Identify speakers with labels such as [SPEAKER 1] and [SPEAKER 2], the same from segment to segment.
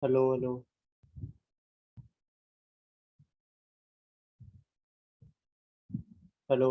[SPEAKER 1] Hello hello. Hello.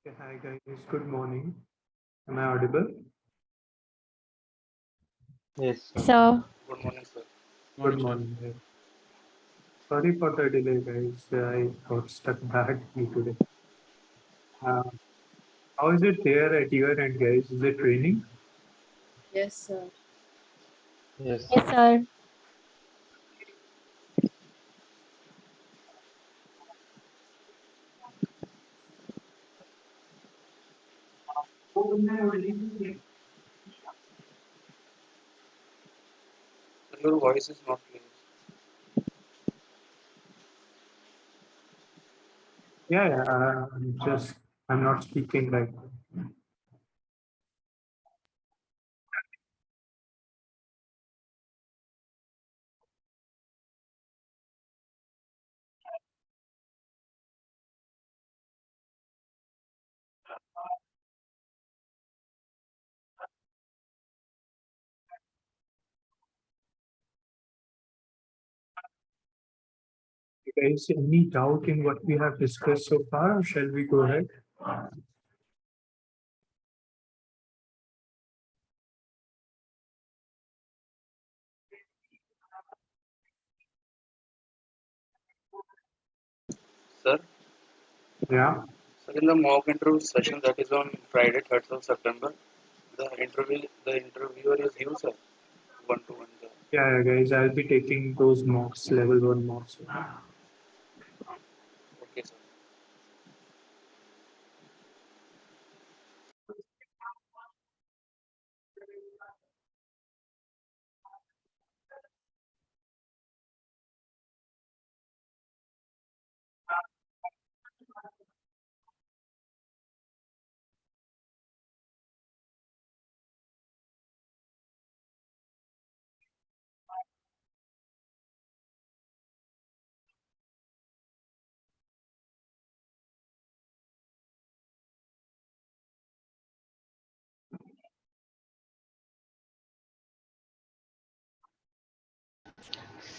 [SPEAKER 1] Hi guys, good morning. Am I audible?
[SPEAKER 2] Yes, sir.
[SPEAKER 3] So,
[SPEAKER 2] Good morning, sir.
[SPEAKER 1] Good morning. Sorry for the delay, guys. I got stuck badly today. Uh, how is it there at your end, guys? Is it raining?
[SPEAKER 4] Yes, sir.
[SPEAKER 2] Yes,
[SPEAKER 3] yes,
[SPEAKER 2] sir.
[SPEAKER 3] sir.
[SPEAKER 2] Your voice is not clear.
[SPEAKER 1] I'm not speaking like. Guys, any doubt in what we have discussed so far, or shall we go ahead?
[SPEAKER 2] Sir,
[SPEAKER 1] Yeah,
[SPEAKER 2] sir, in the mock interview session that is on Friday, 3rd of September, the interviewer is you, sir. One to one.
[SPEAKER 1] guys, I'll be taking those mocks, level 1 mocks.
[SPEAKER 2] Okay, sir.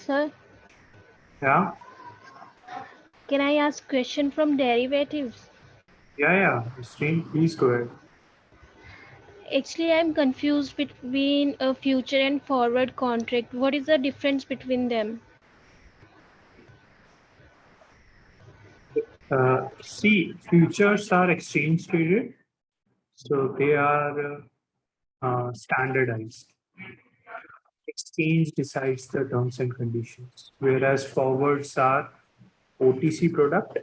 [SPEAKER 3] Sir,
[SPEAKER 1] Yeah,
[SPEAKER 3] can I ask question from derivatives?
[SPEAKER 1] Stream, please go ahead.
[SPEAKER 3] Actually, I'm confused between a future and forward contract. What is the difference between them?
[SPEAKER 1] See, futures are exchange traded, so they are standardized. Exchange decides the terms and conditions, whereas forwards are OTC product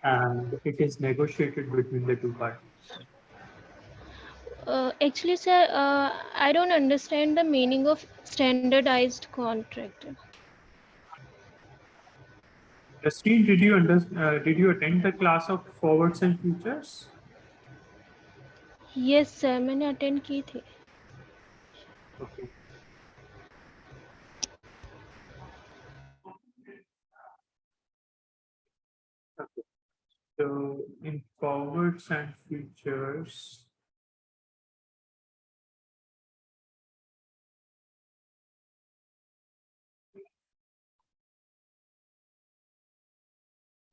[SPEAKER 1] and it is negotiated between the two parties.
[SPEAKER 3] Actually, sir, I don't understand the meaning of standardized contract.
[SPEAKER 1] Justine, did you attend the class of forwards and futures?
[SPEAKER 3] Yes, sir, मैंने attend की थी.
[SPEAKER 1] Okay. Okay. So in forwards and futures,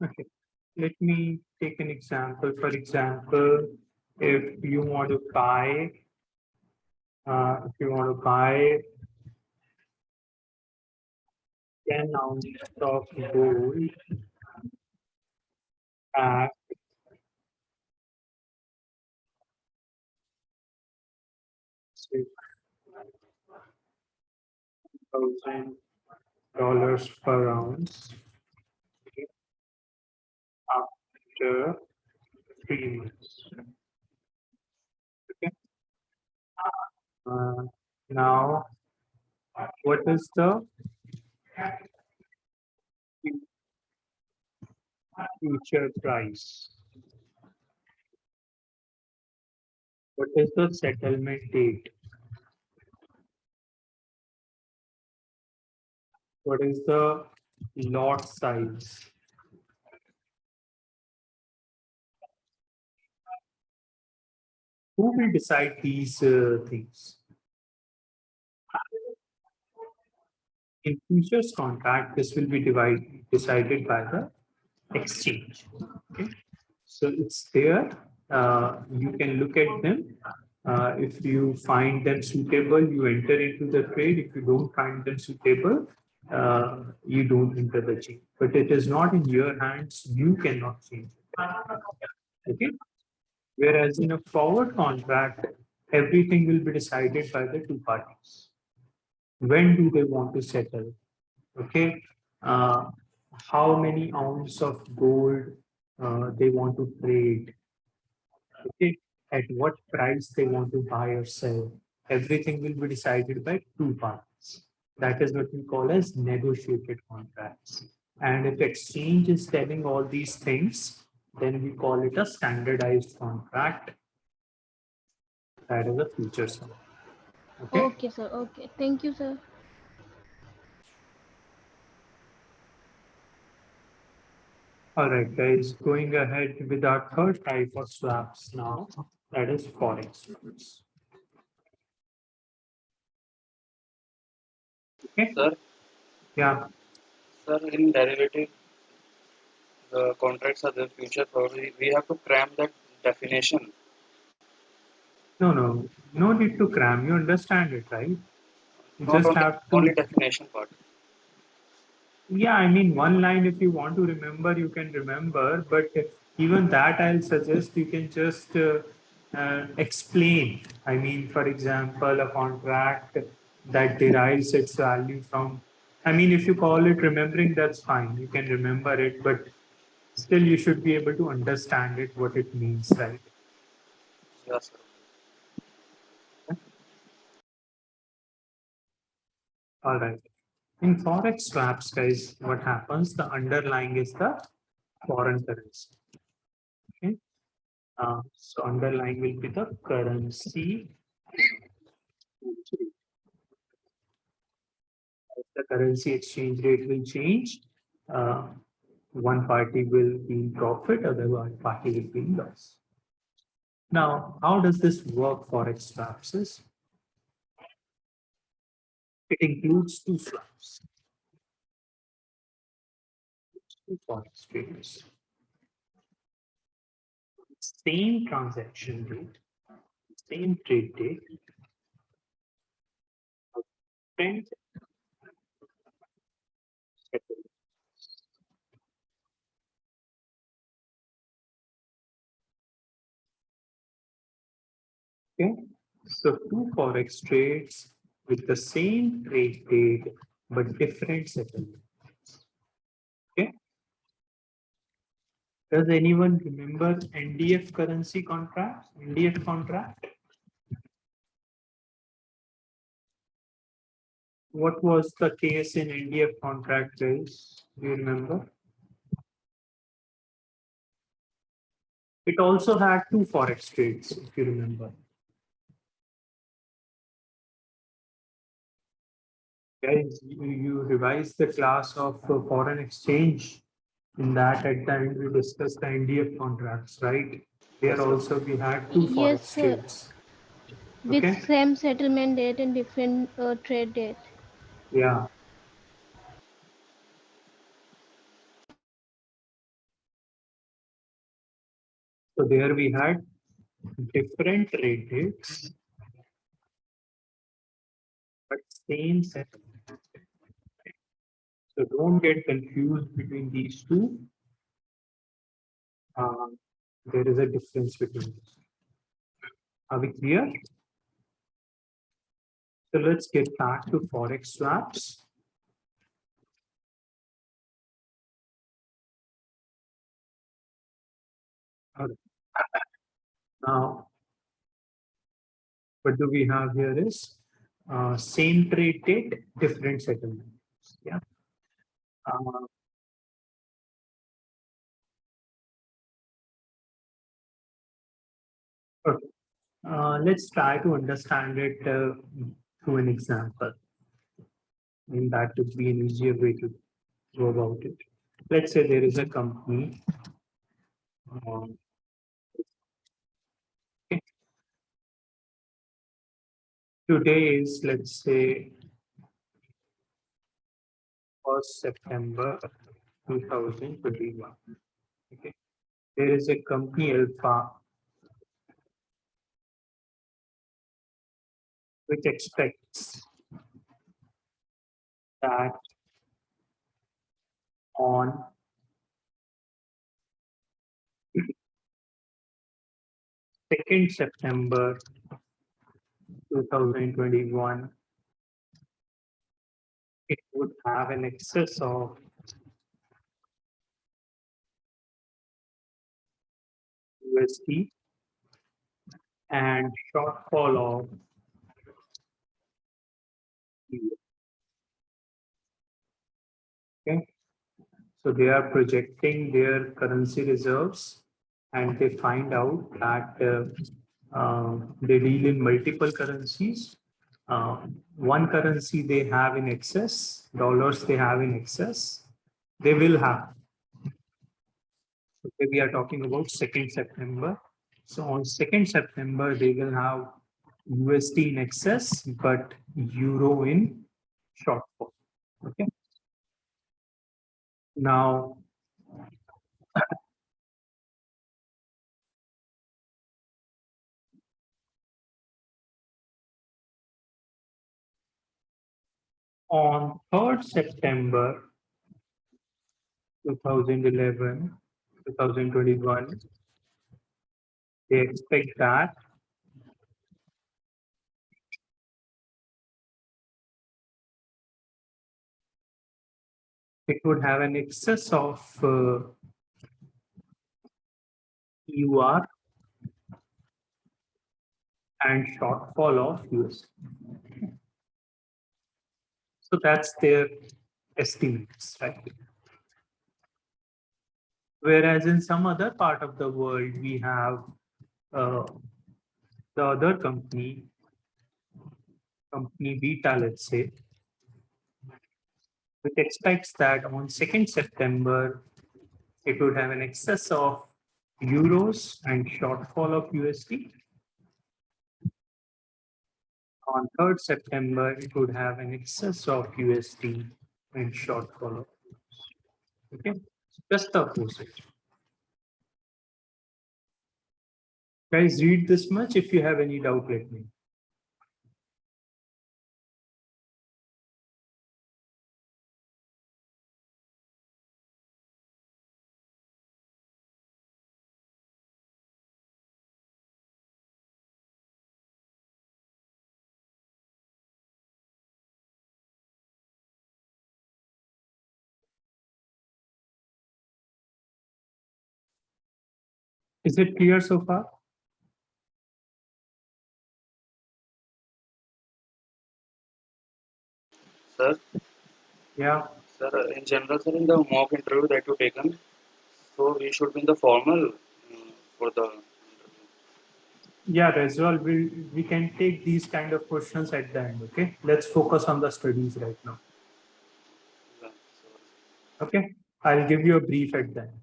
[SPEAKER 1] okay. Let me take an example. For example, if you want to buy, if you want to buy 10 ounces of gold at say $1,000 per ounce after 3 months. Okay. Now, what is the future price? What is the settlement date? What is the lot size? Who will decide these things? In futures contract, this will be decided by the exchange. Okay. So it's there. You can look at them. If you find them suitable, you enter into the trade. If you don't find them suitable, you don't enter the change. But it is not in your hands. You cannot change it. Okay. Whereas in a forward contract, everything will be decided by the two parties. When do they want to settle? Okay. Uh, how many ounce of gold they want to trade? Okay. At what price they want to buy or sell? Everything will be decided by two parties. That is what we call as negotiated contracts. And if exchange is telling all these things, then we call it a standardized contract. That is a future sum. Okay.
[SPEAKER 3] Okay, sir. Okay. Thank you, sir.
[SPEAKER 1] All right, guys, going ahead with our third type of swaps now, that is forex swaps. Okay,
[SPEAKER 2] Sir,
[SPEAKER 1] yeah,
[SPEAKER 2] sir, in derivative, the contracts are the future. Probably we have to cram that definition.
[SPEAKER 1] no need to cram. You understand it, right? You
[SPEAKER 2] Not
[SPEAKER 1] just
[SPEAKER 2] only
[SPEAKER 1] have
[SPEAKER 2] only
[SPEAKER 1] to,
[SPEAKER 2] definition part.
[SPEAKER 1] yeah, I mean, one line if you want to remember, you can remember, but even that I'll suggest you can just explain. I mean, for example, a contract that derives its value from, I mean, if you call it remembering, that's fine. You can remember it, but still you should be able to understand it, what it means, right?
[SPEAKER 2] Yes, sir.
[SPEAKER 1] All right. In forex swaps, guys, what happens? The underlying is the foreign currency. Okay. So underlying will be the currency. The currency exchange rate will change. Uh, one party will be in profit, other one party will be in loss. Now, how does this work forex swaps? It includes two swaps, two forex traders. Same transaction rate, same trade date, different settlement. Okay, so two forex trades with the same trade date but different settlement. Okay, does anyone remember NDF currency contract? NDF contract? What was the case in NDF contract, guys? Do you remember? It also had two forex trades, if you remember. Guys, you revised the class of foreign exchange. In that, at the end, we discussed the NDF contracts, right?
[SPEAKER 2] Yes,
[SPEAKER 1] There
[SPEAKER 2] sir.
[SPEAKER 1] also we had two
[SPEAKER 3] Yes,
[SPEAKER 1] forex
[SPEAKER 3] sir.
[SPEAKER 1] trades.
[SPEAKER 3] With
[SPEAKER 1] Okay,
[SPEAKER 3] same settlement date and different trade date.
[SPEAKER 1] yeah. So there we had different trade dates, but same settlement. So don't get confused between these two. There is a difference between these. Are we clear? So let's get back to forex swaps. All right. Now, what do we have here is same trade date, different settlement. Yeah. Uh, okay. Let's try to understand it through an example, and that would be an easier way to go about it. Let's say there is a company. Um, okay. Today is, let's say, 1st September 2021. Okay. there is a company Alpha which expects that on 2nd September 2021, it would have an excess of USD and shortfall of EU. Okay, so they are projecting their currency reserves, and they find out that they deal in multiple currencies. One currency they have in excess, dollars they have in excess, they will have. Okay, we are talking about 2nd September. So on 2nd September, they will have USD in excess, but Euro in shortfall. Okay. Now, on 3rd September 2011, 2021, they expect that it would have an excess of EUR and shortfall of US. So that's their estimates, right? Whereas in some other part of the world, we have the other company Beta, let's say, which expects that on 2nd September, it would have an excess of euros and shortfall of USD. On 3rd September, it would have an excess of USD and shortfall of USD. Okay, just the opposite. Guys, read this much. If you have any doubt, let me know. Is it clear so far?
[SPEAKER 2] Sir,
[SPEAKER 1] Yeah.
[SPEAKER 2] sir, in general, sir, in the mock interview that you taken, so we should be in the formal for the interview.
[SPEAKER 1] Yeah, as well, we can take these kind of questions at the end. Okay, let's focus on the studies right now.
[SPEAKER 2] Yeah,
[SPEAKER 1] Okay, I'll give you a brief at the end.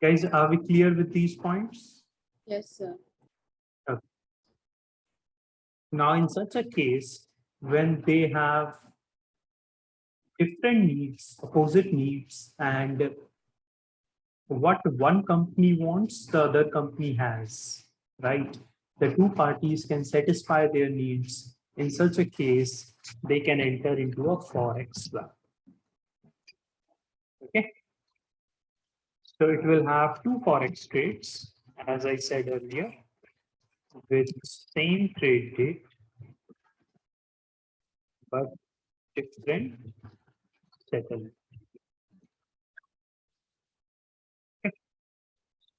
[SPEAKER 1] Guys, are we clear with these points?
[SPEAKER 4] Yes, sir.
[SPEAKER 1] Okay. Now, in such a case, when they have different needs, opposite needs, and what one company wants, the other company has, right? The two parties can satisfy their needs. In such a case, they can enter into a forex swap. Okay. So it will have two forex trades, as I said earlier, with same trade date, but different settlement. Okay.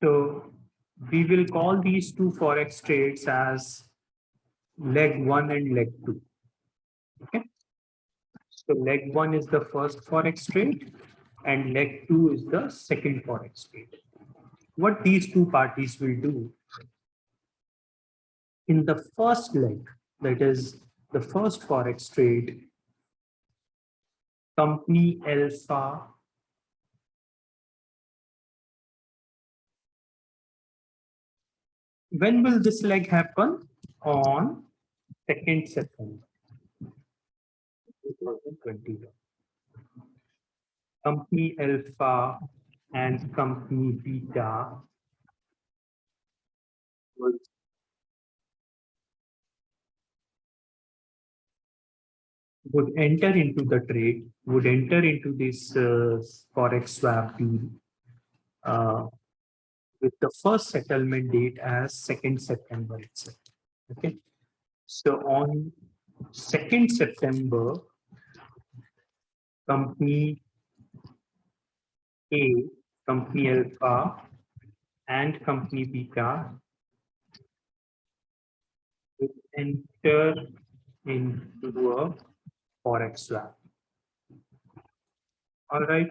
[SPEAKER 1] So we will call these two forex trades as leg 1 and leg 2. Okay. So leg 1 is the first forex trade and leg 2 is the second forex trade. What these two parties will do in the first leg, that is the first forex trade, company Alpha when will this leg happen? On 2nd September 2021. company alpha and company beta would enter into the trade, would enter into this forex swap deal uh, with the first settlement date as 2nd September itself. Okay, so on 2nd September, company A, company alpha, and company beta will enter into a forex swap. All right.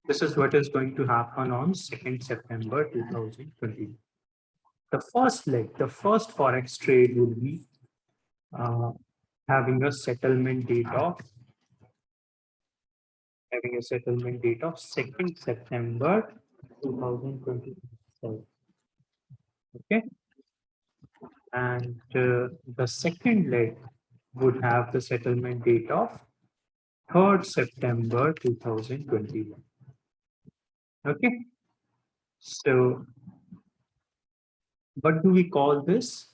[SPEAKER 1] This is what is going to happen on 2nd September 2020. The first leg, the first forex trade will be uh, having a settlement date of 2nd September 2027. Okay, and the second leg would have the settlement date of 3rd September 2021. Okay, so what do we call this?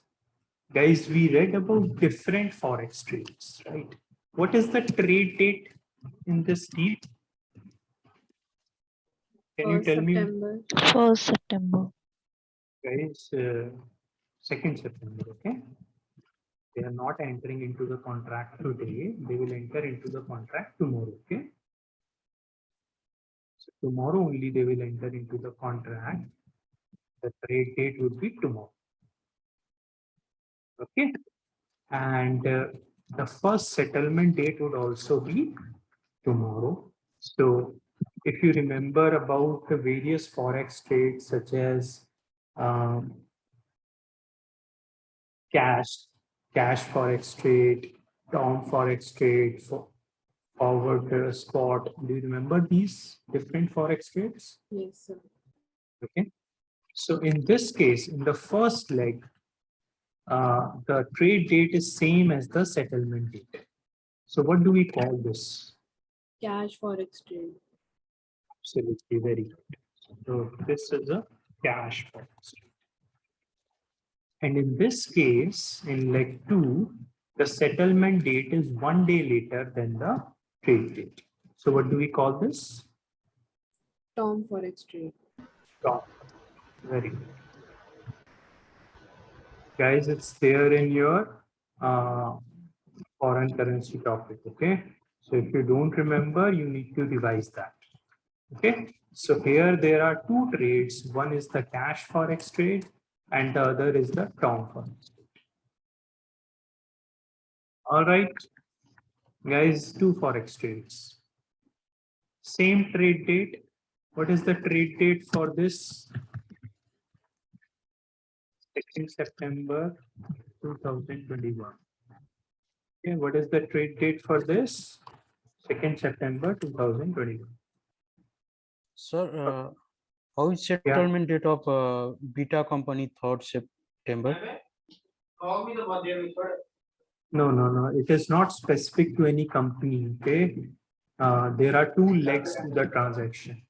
[SPEAKER 1] Guys, we read about different forex trades, right? What is the trade date in this deal? Can you tell me,
[SPEAKER 4] September.
[SPEAKER 3] 1st September.
[SPEAKER 1] guys? 2nd September, okay? They are not entering into the contract today. They will enter into the contract tomorrow, okay? So tomorrow only they will enter into the contract. The trade date would be tomorrow, okay? And the first settlement date would also be tomorrow. So if you remember about the various forex trades such as um, cash forex trade, term forex trade, forward spot. Do you remember these different forex trades?
[SPEAKER 4] Yes, sir.
[SPEAKER 1] Okay. So in this case, in the first leg, the trade date is same as the settlement date. So what do we call this?
[SPEAKER 4] Cash forex trade.
[SPEAKER 1] Absolutely, very good. So this is a cash forex trade. And in this case, in leg 2, the settlement date is 1 day later than the trade date. So what do we call this?
[SPEAKER 4] Tom forex trade.
[SPEAKER 1] Top. Very good. Guys, it's there in your foreign currency topic, okay? So if you don't remember, you need to revise that, okay? So here there are two trades. One is the cash forex trade and the other is the term forex trade. All right, guys, two forex trades. Same trade date. What is the trade date for this? 2nd September 2021. Okay, what is the trade date for this? 2nd September 2021.
[SPEAKER 5] Sir, how is settlement date of beta company 3rd September?
[SPEAKER 1] No. It is not specific to any company. Okay. There are two legs to the transaction.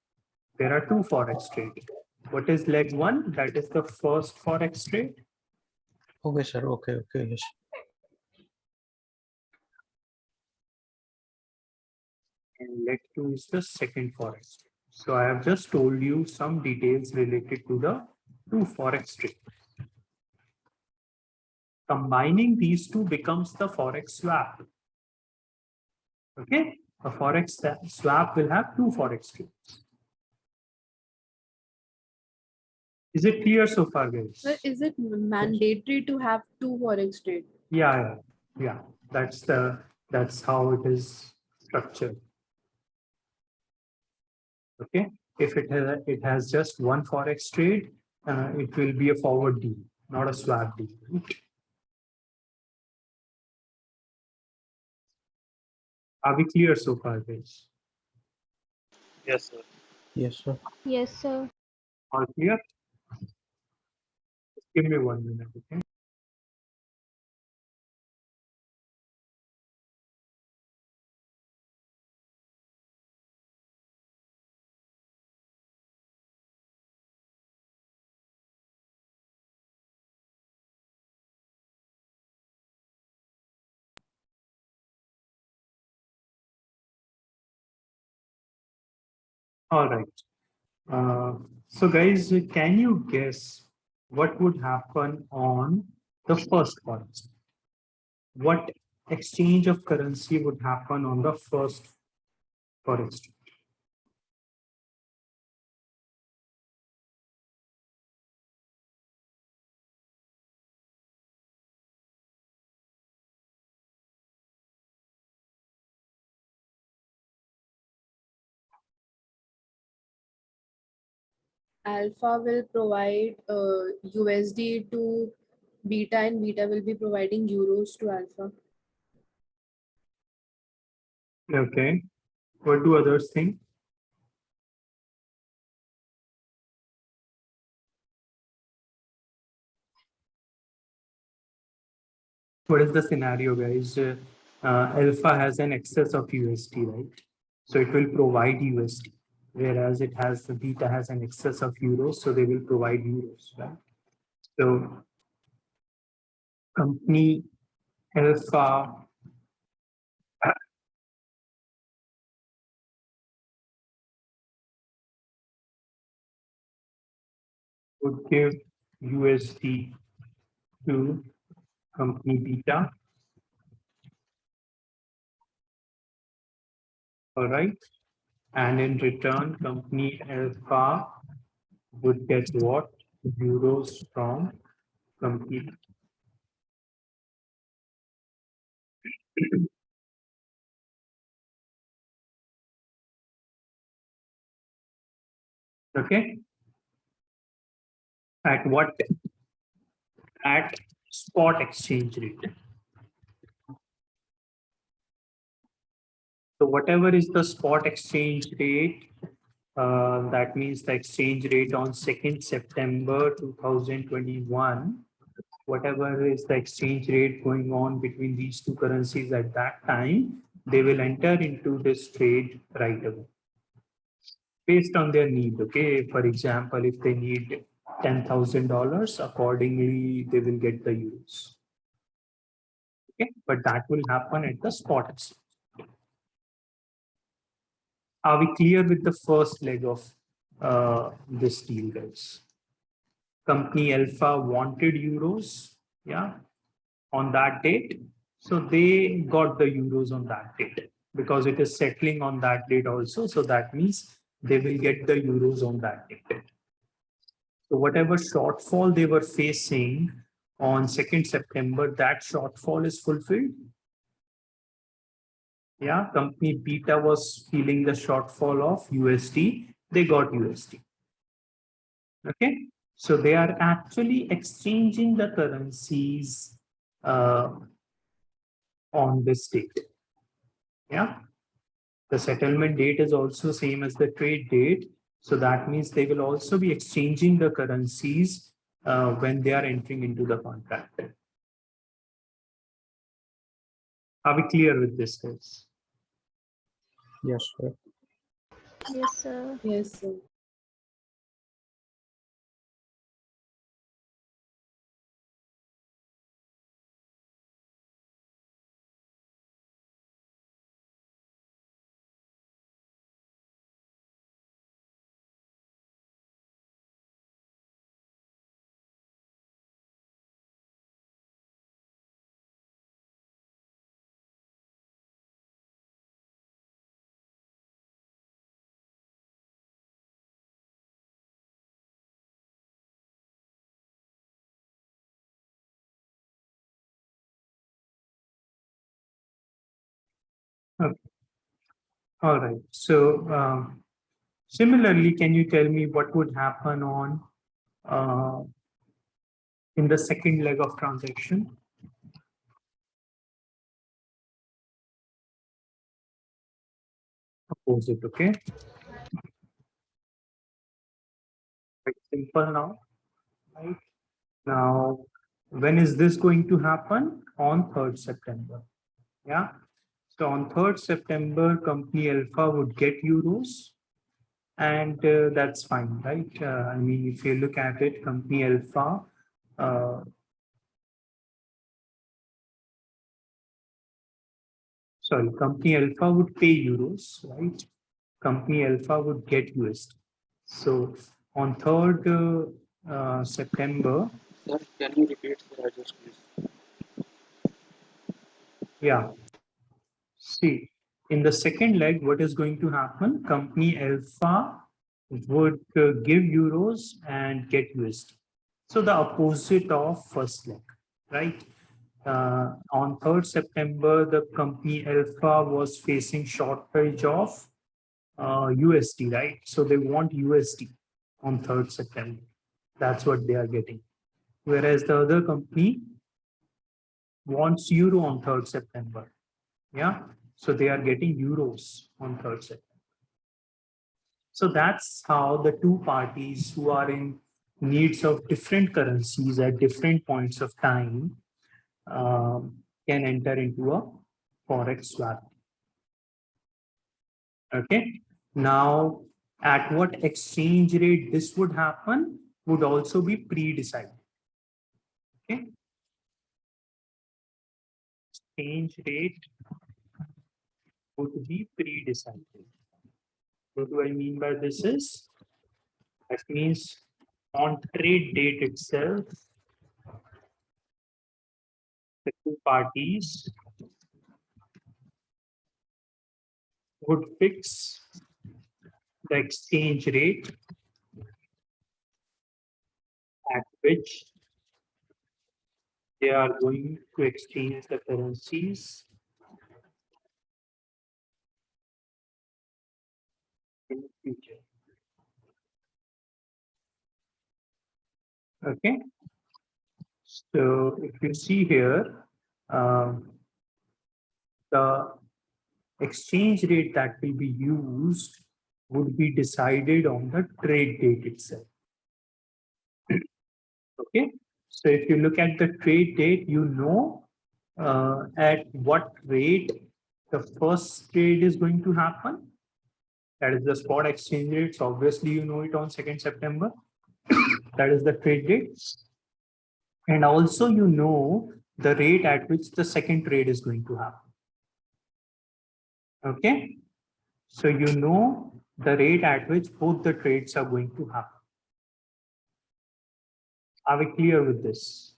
[SPEAKER 1] There are two forex trade. What is leg 1? That is the first forex trade.
[SPEAKER 5] Okay, sir. Okay, yes.
[SPEAKER 1] And leg 2 is the second forex trade. So I have just told you some details related to the two forex trade. Combining these two becomes the forex swap. Okay, a forex swap will have two forex trades. Is it clear so far, guys?
[SPEAKER 4] Sir, is it mandatory to have two forex trade?
[SPEAKER 1] Yeah. That's how it is structured. Okay, if it has just one forex trade, it will be a forward deal, not a swap deal. Right? Are we clear so far, guys?
[SPEAKER 2] Yes, sir.
[SPEAKER 5] Yes, sir.
[SPEAKER 3] Yes, sir.
[SPEAKER 1] All clear? Just give me 1 minute, okay? All right. So guys, can you guess what would happen on the first point? What exchange of currency would happen on the first forex?
[SPEAKER 4] Alpha will provide USD to Beta, and Beta will be providing euros to Alpha.
[SPEAKER 1] Okay. What do others think? What is the scenario, guys? Alpha has an excess of USD, right? So it will provide USD, whereas it has the beta has an excess of euros, so they will provide euros, right? So company Alpha would give USD to company beta, all right? And in return, company Alpha would get what? Euros from company. Okay. At what? At spot exchange rate. So whatever is the spot exchange rate, that means the exchange rate on 2nd September 2021, whatever is the exchange rate going on between these two currencies at that time, they will enter into this trade right away based on their need. Okay, for example, if they need $10,000, accordingly they will get the euros. Okay, but that will happen at the spot exchange. Are we clear with the first leg of this deal, guys? Company Alpha wanted euros, yeah, on that date. So they got the euros on that date because it is settling on that date also. So that means they will get the euros on that date. So whatever shortfall they were facing on 2nd September, that shortfall is fulfilled. Yeah, company Beta was feeling the shortfall of USD. They got USD. Okay, so they are actually exchanging the currencies on this date. Yeah, the settlement date is also same as the trade date. So that means they will also be exchanging the currencies when they are entering into the contract. Are we clear with this, guys?
[SPEAKER 5] Yes, sir.
[SPEAKER 3] Yes, sir.
[SPEAKER 4] Yes, sir.
[SPEAKER 1] Okay. All right. So similarly, can you tell me what would happen on in the second leg of transaction? Opposite, okay? Quite simple now, right? Now, when is this going to happen? On 3rd September. Yeah. So on 3rd September, company Alpha would get euros, and that's fine, right? I mean, if you look at it, company Alpha, company Alpha would pay euros, right? company Alpha would get USD. So on 3rd September,
[SPEAKER 2] Sir, can you repeat the address, please?
[SPEAKER 1] yeah, see, in the second leg, what is going to happen? Company Alpha would give euros and get USD. So the opposite of first leg, right? On 3rd September, the company Alpha was facing shortage of USD, right? So they want USD on 3rd September. That's what they are getting. Whereas the other company wants euro on 3rd September. Yeah. So they are getting euros on 3rd September. So that's how the two parties who are in needs of different currencies at different points of time can enter into a forex swap. Okay. Now, at what exchange rate this would happen would also be pre-decided. Okay. Exchange rate would be pre-decided. What do I mean by this is, that means on trade date itself, the two parties would fix the exchange rate at which they are going to exchange the currencies in the future. Okay. So if you see here, the exchange rate that will be used would be decided on the trade date itself. Okay. So if you look at the trade date, you know at what rate the first trade is going to happen. That is the spot exchange rates. Obviously, you know it on 2nd September. That is the trade date. And also, you know the rate at which the second trade is going to happen. Okay. So you know the rate at which both the trades are going to happen. Are we clear with this?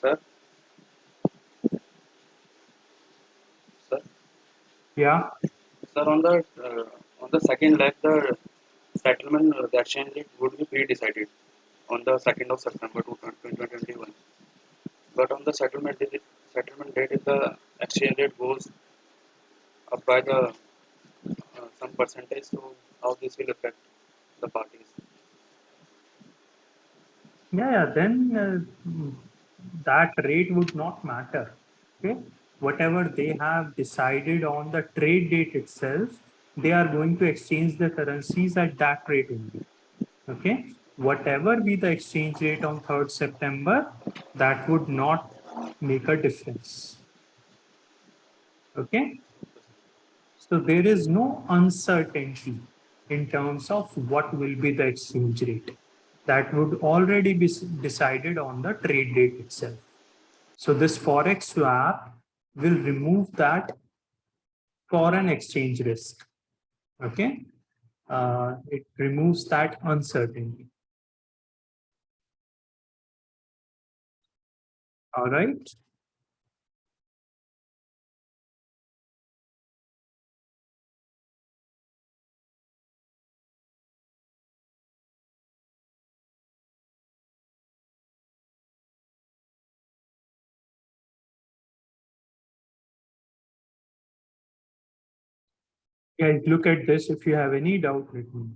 [SPEAKER 2] Sir, sir,
[SPEAKER 1] Yeah.
[SPEAKER 2] sir, on the second leg, the settlement, the exchange rate would be pre-decided on the 2nd of September 2021. But on the settlement date, if the exchange rate goes up by the some percentage, so how this will affect the parties?
[SPEAKER 1] Yeah, then that rate would not matter. Okay, whatever they have decided on the trade date itself, they are going to exchange the currencies at that rate only. Okay, whatever be the exchange rate on 3rd September, that would not make a difference. Okay, so there is no uncertainty in terms of what will be the exchange rate. That would already be decided on the trade date itself. So this forex swap will remove that foreign exchange risk. Okay, it removes that uncertainty. All right. Guys, look at this. If you have any doubt, let me know.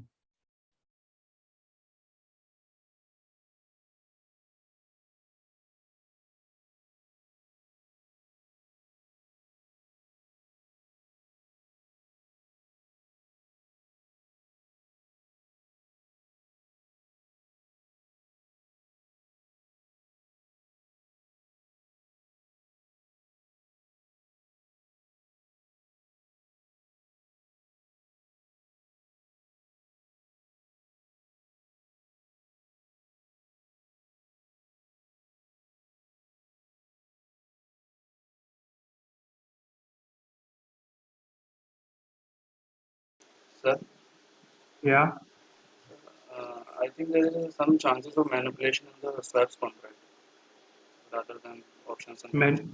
[SPEAKER 2] Sir,
[SPEAKER 1] Yeah.
[SPEAKER 2] I think there is some chances of manipulation in the swaps contract rather than options and futures.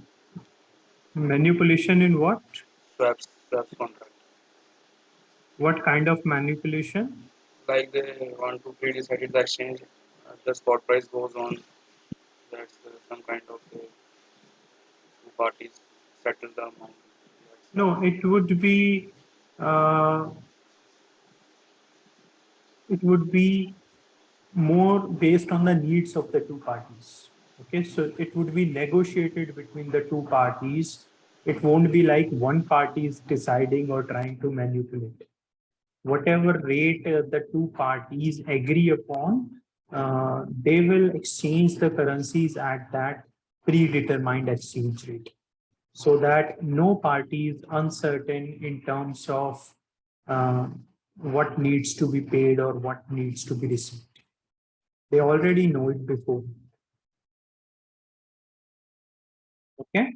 [SPEAKER 1] Manipulation in what?
[SPEAKER 2] Swaps contract.
[SPEAKER 1] What kind of manipulation?
[SPEAKER 2] Like they want to pre-decide the exchange, the spot price goes on. That's some kind of two parties settle the amount.
[SPEAKER 1] No, uh, it would be more based on the needs of the two parties. Okay, so it would be negotiated between the two parties. It won't be like one party is deciding or trying to manipulate. Whatever rate the two parties agree upon, they will exchange the currencies at that predetermined exchange rate, so that no party is uncertain in terms of uh, what needs to be paid or what needs to be received. They already know it before. Okay.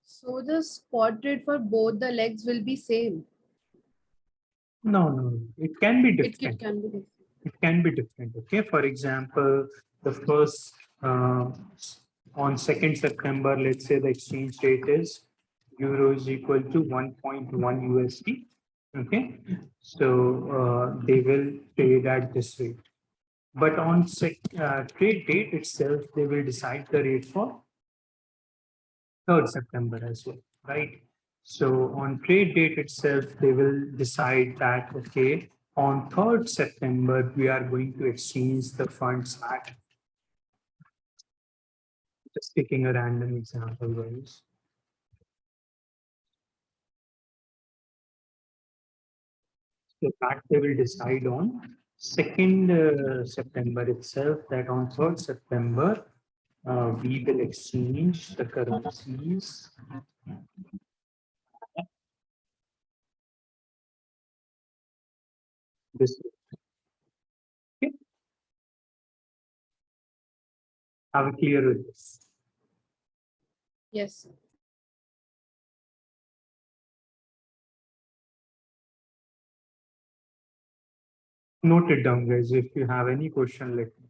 [SPEAKER 4] So the spot rate for both the legs will be same.
[SPEAKER 1] No, no, no. It can be
[SPEAKER 4] It
[SPEAKER 1] different.
[SPEAKER 4] can be different.
[SPEAKER 1] It can be different. Okay. For example, the first on 2nd September, let's say the exchange rate is euro is equal to 1.1 USD. Okay. So they will trade at this rate. But on trade date itself, they will decide the rate for 3rd September as well, right? So on trade date itself, they will decide that, okay, on 3rd September, we are going to exchange the funds at, just taking a random example, guys. So that they will decide on 2nd September itself, that on 3rd September, we will exchange the currencies. This, okay, are we clear with this?
[SPEAKER 4] Yes.
[SPEAKER 1] Note it down, guys. If you have any question, let me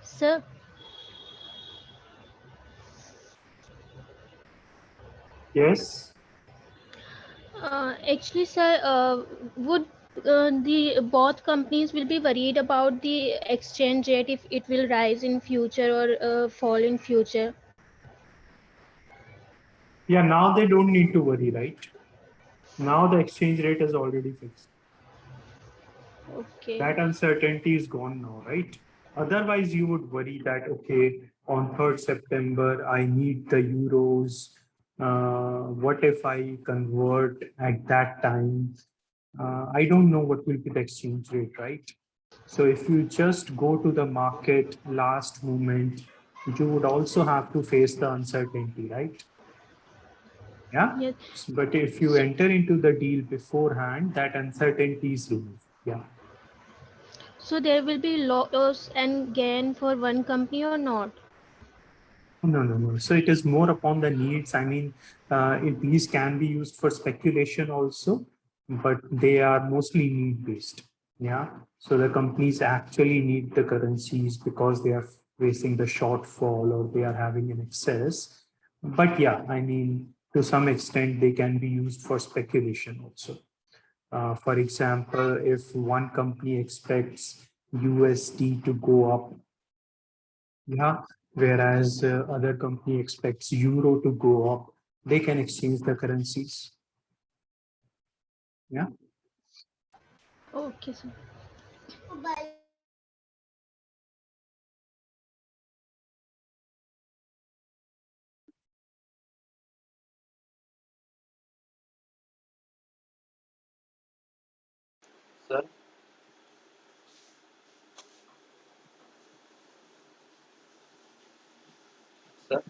[SPEAKER 3] Sir,
[SPEAKER 1] Yes.
[SPEAKER 3] actually, sir, would the both companies will be worried about the exchange rate if it will rise in future or fall in future?
[SPEAKER 1] Yeah, now they don't need to worry, right? Now the exchange rate is already fixed.
[SPEAKER 3] Okay.
[SPEAKER 1] That uncertainty is gone now, right? Otherwise, you would worry that, okay, on 3rd September, I need the euros. What if I convert at that time? I don't know what will be the exchange rate, right? So if you just go to the market last moment, you would also have to face the uncertainty, right? Yeah.
[SPEAKER 3] Yes.
[SPEAKER 1] But if you
[SPEAKER 3] So,
[SPEAKER 1] enter into the deal beforehand, that uncertainty is removed. Yeah.
[SPEAKER 3] so there will be loss and gain for one company or not?
[SPEAKER 1] No, no, no. So it is more upon the needs. I mean, these can be used for speculation also, but they are mostly need based. Yeah. So the companies actually need the currencies because they are facing the shortfall or they are having an excess. But yeah, I mean, to some extent, they can be used for speculation also. For example, if one company expects USD to go up, yeah, whereas other company expects euro to go up, they can exchange the currencies. Yeah.
[SPEAKER 3] Okay, sir.
[SPEAKER 2] Sir, sir.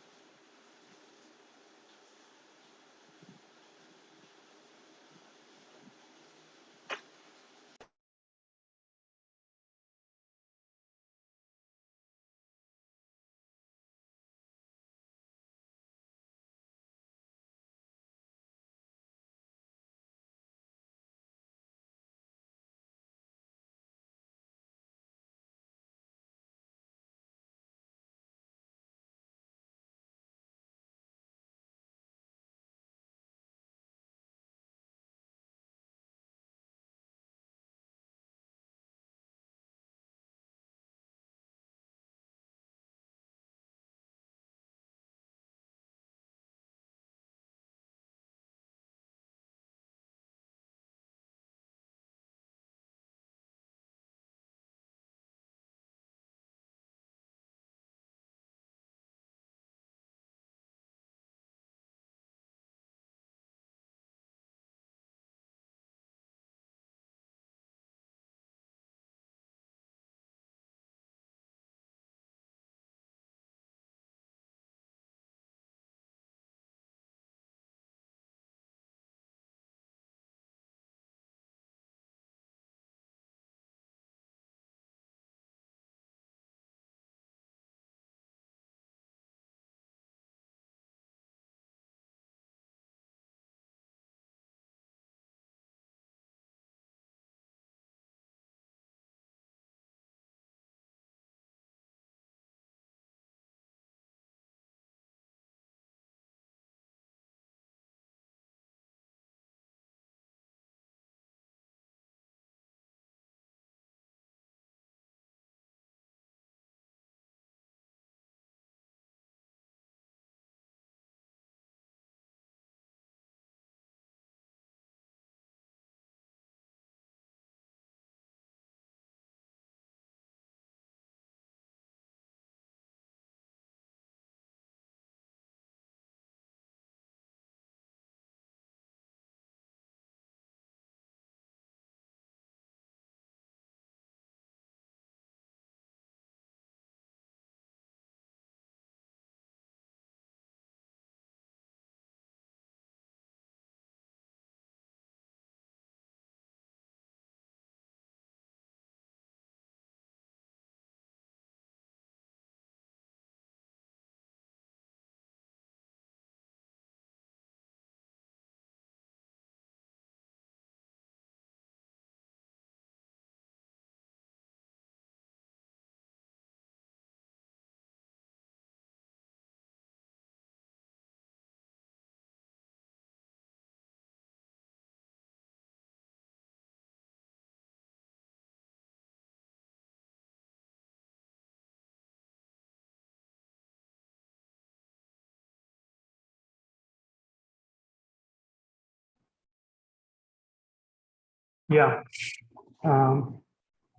[SPEAKER 1] Yeah.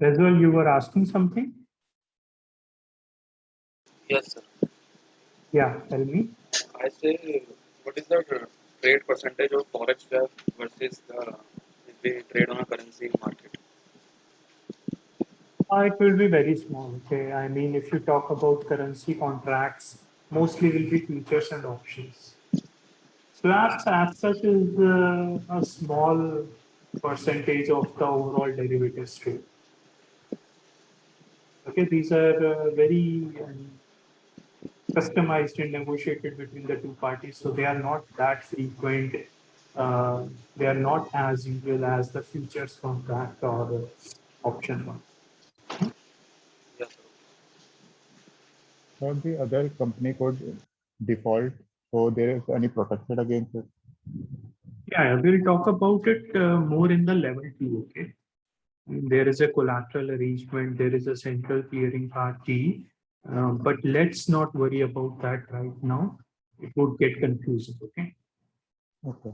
[SPEAKER 1] Reswell, you were asking something?
[SPEAKER 2] Yes, sir.
[SPEAKER 1] Yeah, tell me.
[SPEAKER 2] I say, what is the trade percentage of forex swap versus the if we trade on a currency market?
[SPEAKER 1] It will be very small. Okay. I mean, if you talk about currency contracts, mostly will be futures and options. Swaps as such is a small percentage of the overall derivatives trade. Okay, these are very customized and negotiated between the two parties, so they are not that frequent. They are not as usual as the futures contract or option one.
[SPEAKER 2] Yes, sir.
[SPEAKER 5] Or the other company could default, so there is any protection against it.
[SPEAKER 1] Yeah, we'll talk about it more in the level two. Okay, there is a collateral arrangement, there is a central clearing party, but let's not worry about that right now. It would get confusing. Okay.
[SPEAKER 5] Okay.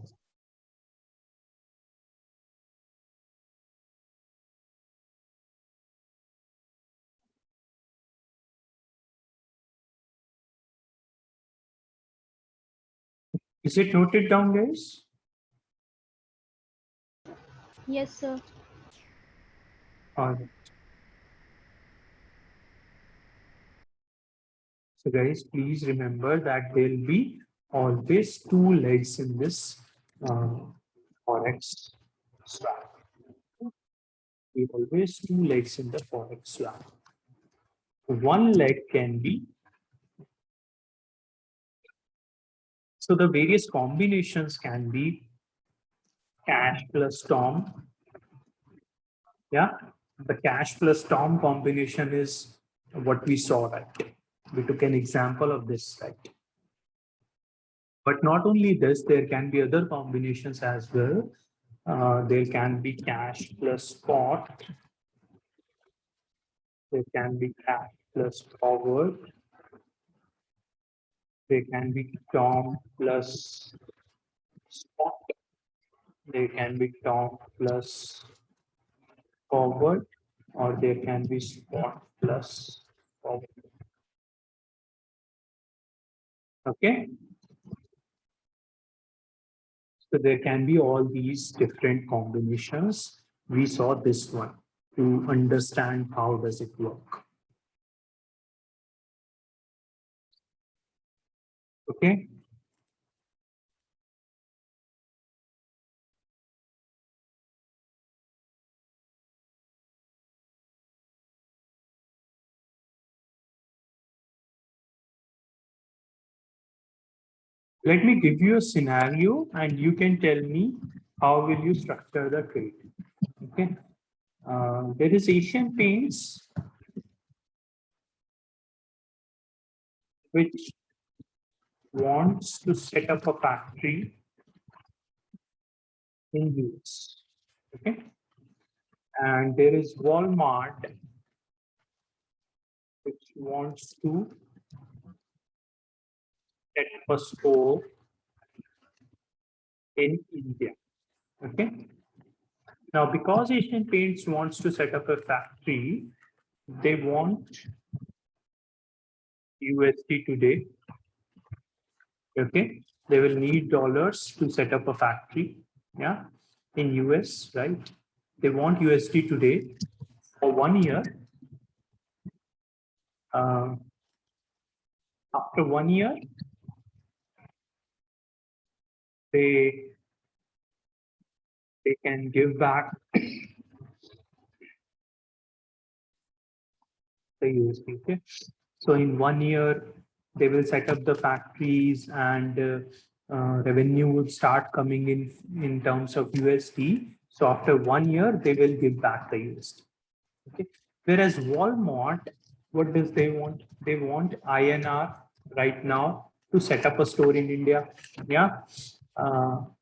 [SPEAKER 1] Is it noted down, guys?
[SPEAKER 3] Yes, sir.
[SPEAKER 1] All right. So guys, please remember that there'll be always two legs in this forex swap. We always two legs in the forex swap. One leg can be, so the various combinations can be cash plus Tom. Yeah, the cash plus Tom combination is what we saw, right? We took an example of this, right? But not only this, there can be other combinations as well. There can be cash plus spot. There can be cash plus forward. There can be Tom plus spot. There can be Tom plus forward, or there can be spot plus forward. Okay. So there can be all these different combinations. We saw this one to understand how does it work. Okay. Let me give you a scenario and you can tell me how will you structure the trade. Okay. There is Asian Paints, which wants to set up a factory in US. Okay. And there is Walmart, which wants to set up a store in India. Okay. Now, because Asian Paints wants to set up a factory, they want USD today. Okay. They will need dollars to set up a factory. Yeah. In US, right? They want USD today for 1 year. After 1 year, they can give back the USD. Okay. So in 1 year, they will set up the factories and revenue would start coming in terms of USD. So after 1 year, they will give back the USD. Okay. Whereas Walmart, what does they want? They want INR right now to set up a store in India. Yeah.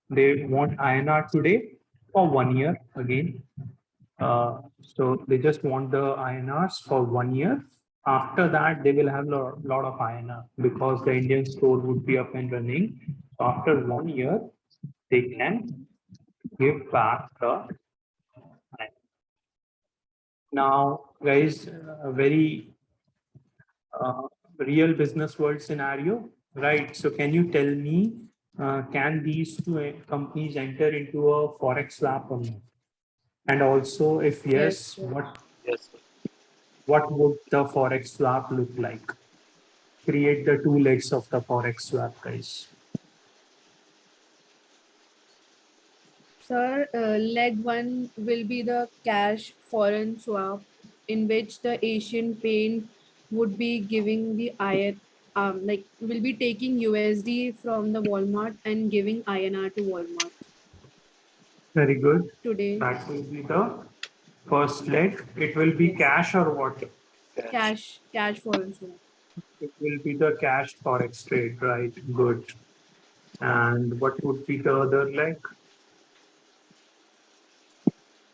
[SPEAKER 1] They want INR today for 1 year again. So they just want the INRs for 1 year. After that, they will have a lot of INR because the Indian store would be up and running. So after 1 year, they can give back the Now, guys, a very real business world scenario, right? So can you tell me, can these two companies enter into a forex swap or not? And also, if
[SPEAKER 4] Yes,
[SPEAKER 1] yes,
[SPEAKER 4] sir.
[SPEAKER 2] Yes, sir.
[SPEAKER 1] what would the forex swap look like? Create the two legs of the forex swap, guys.
[SPEAKER 4] Sir, leg one will be the cash foreign swap, in which the Asian paint would be giving the like will be taking USD from the Walmart and giving INR to Walmart
[SPEAKER 1] Very good.
[SPEAKER 4] today.
[SPEAKER 1] That will be the first leg. It will be
[SPEAKER 4] Yes,
[SPEAKER 1] cash or what?
[SPEAKER 2] Cash.
[SPEAKER 4] cash foreign swap.
[SPEAKER 1] It will be the cash forex trade, right? Good. And what would be the other leg?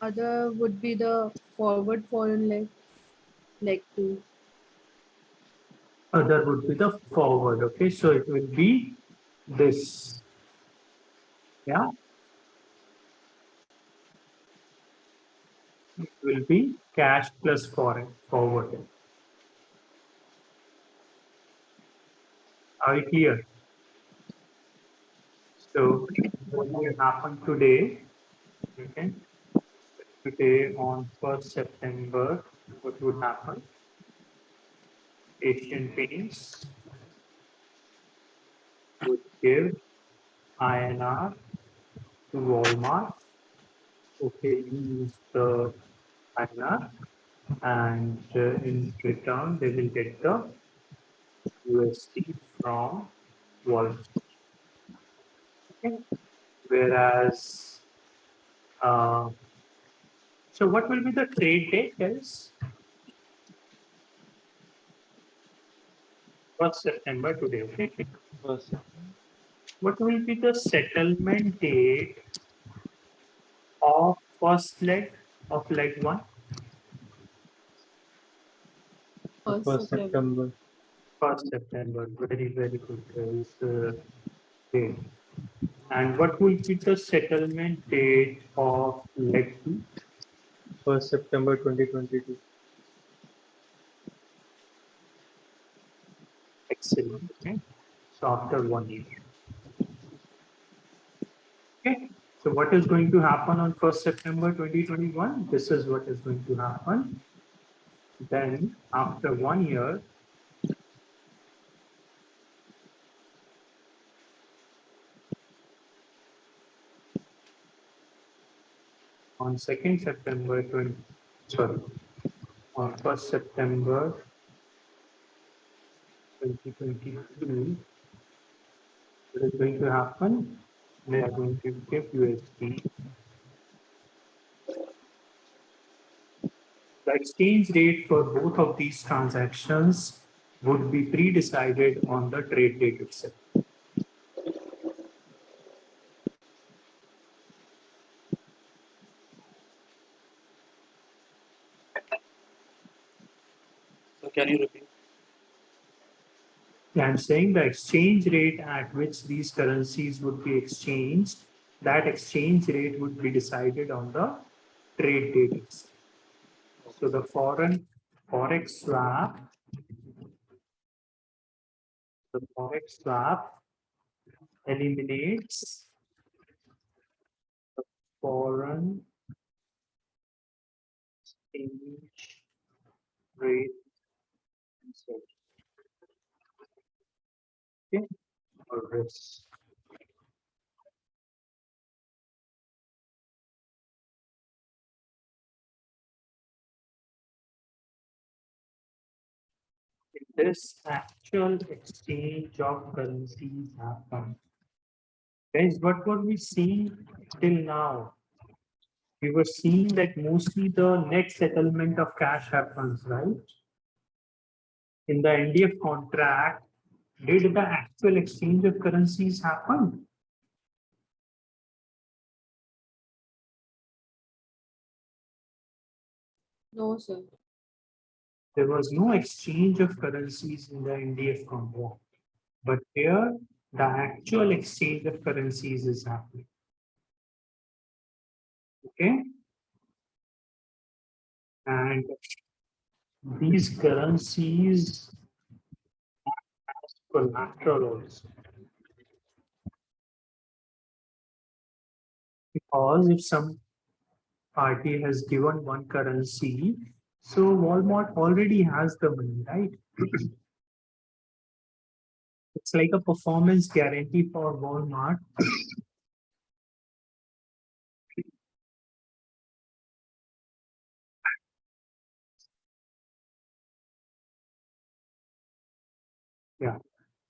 [SPEAKER 4] Other would be the forward foreign leg two.
[SPEAKER 1] Other would be the forward. Okay, so it will be this. Yeah, it will be cash plus foreign forward. Are you clear? So what will happen today? Okay, today on 1st September, what would happen? Asian Paints would give INR to Walmart. Okay, you use the INR, and in return they will get the USD from Walmart. Okay. Whereas, uh, so what will be the trade date, guys? 1st September today. Okay.
[SPEAKER 6] First,
[SPEAKER 1] What will be the settlement date of first leg of leg one?
[SPEAKER 4] First
[SPEAKER 6] first
[SPEAKER 4] September.
[SPEAKER 6] September.
[SPEAKER 1] 1st September. Very, very good, guys. Date. And what will be the settlement date of leg two?
[SPEAKER 6] 1st September 2022.
[SPEAKER 1] Excellent. Okay. So after 1 year. Okay. So what is going to happen on 1st September 2021? This is what is going to happen. Then after 1 year, on 2nd September 20, sorry, on 1st September 2022, what is going to happen? They are going to give USD. The exchange rate for both of these transactions would be pre-decided on the trade date itself.
[SPEAKER 2] So can you repeat?
[SPEAKER 1] I'm saying the exchange rate at which these currencies would be exchanged, that exchange rate would be decided on the trade date itself. So the foreign forex swap, the forex swap eliminates the foreign exchange rate itself. Okay, or risk. If this actual exchange of currencies happen, guys, what were we seeing till now? We were seeing that mostly the net settlement of cash happens, right? In the NDF contract, did the actual exchange of currencies happen?
[SPEAKER 4] No, sir.
[SPEAKER 1] There was no exchange of currencies in the NDF contract. But here, the actual exchange of currencies is happening. Okay? And these currencies as collateral also. Because if some party has given one currency, so Walmart already has the money, right? It's like a performance guarantee for Walmart. Yeah.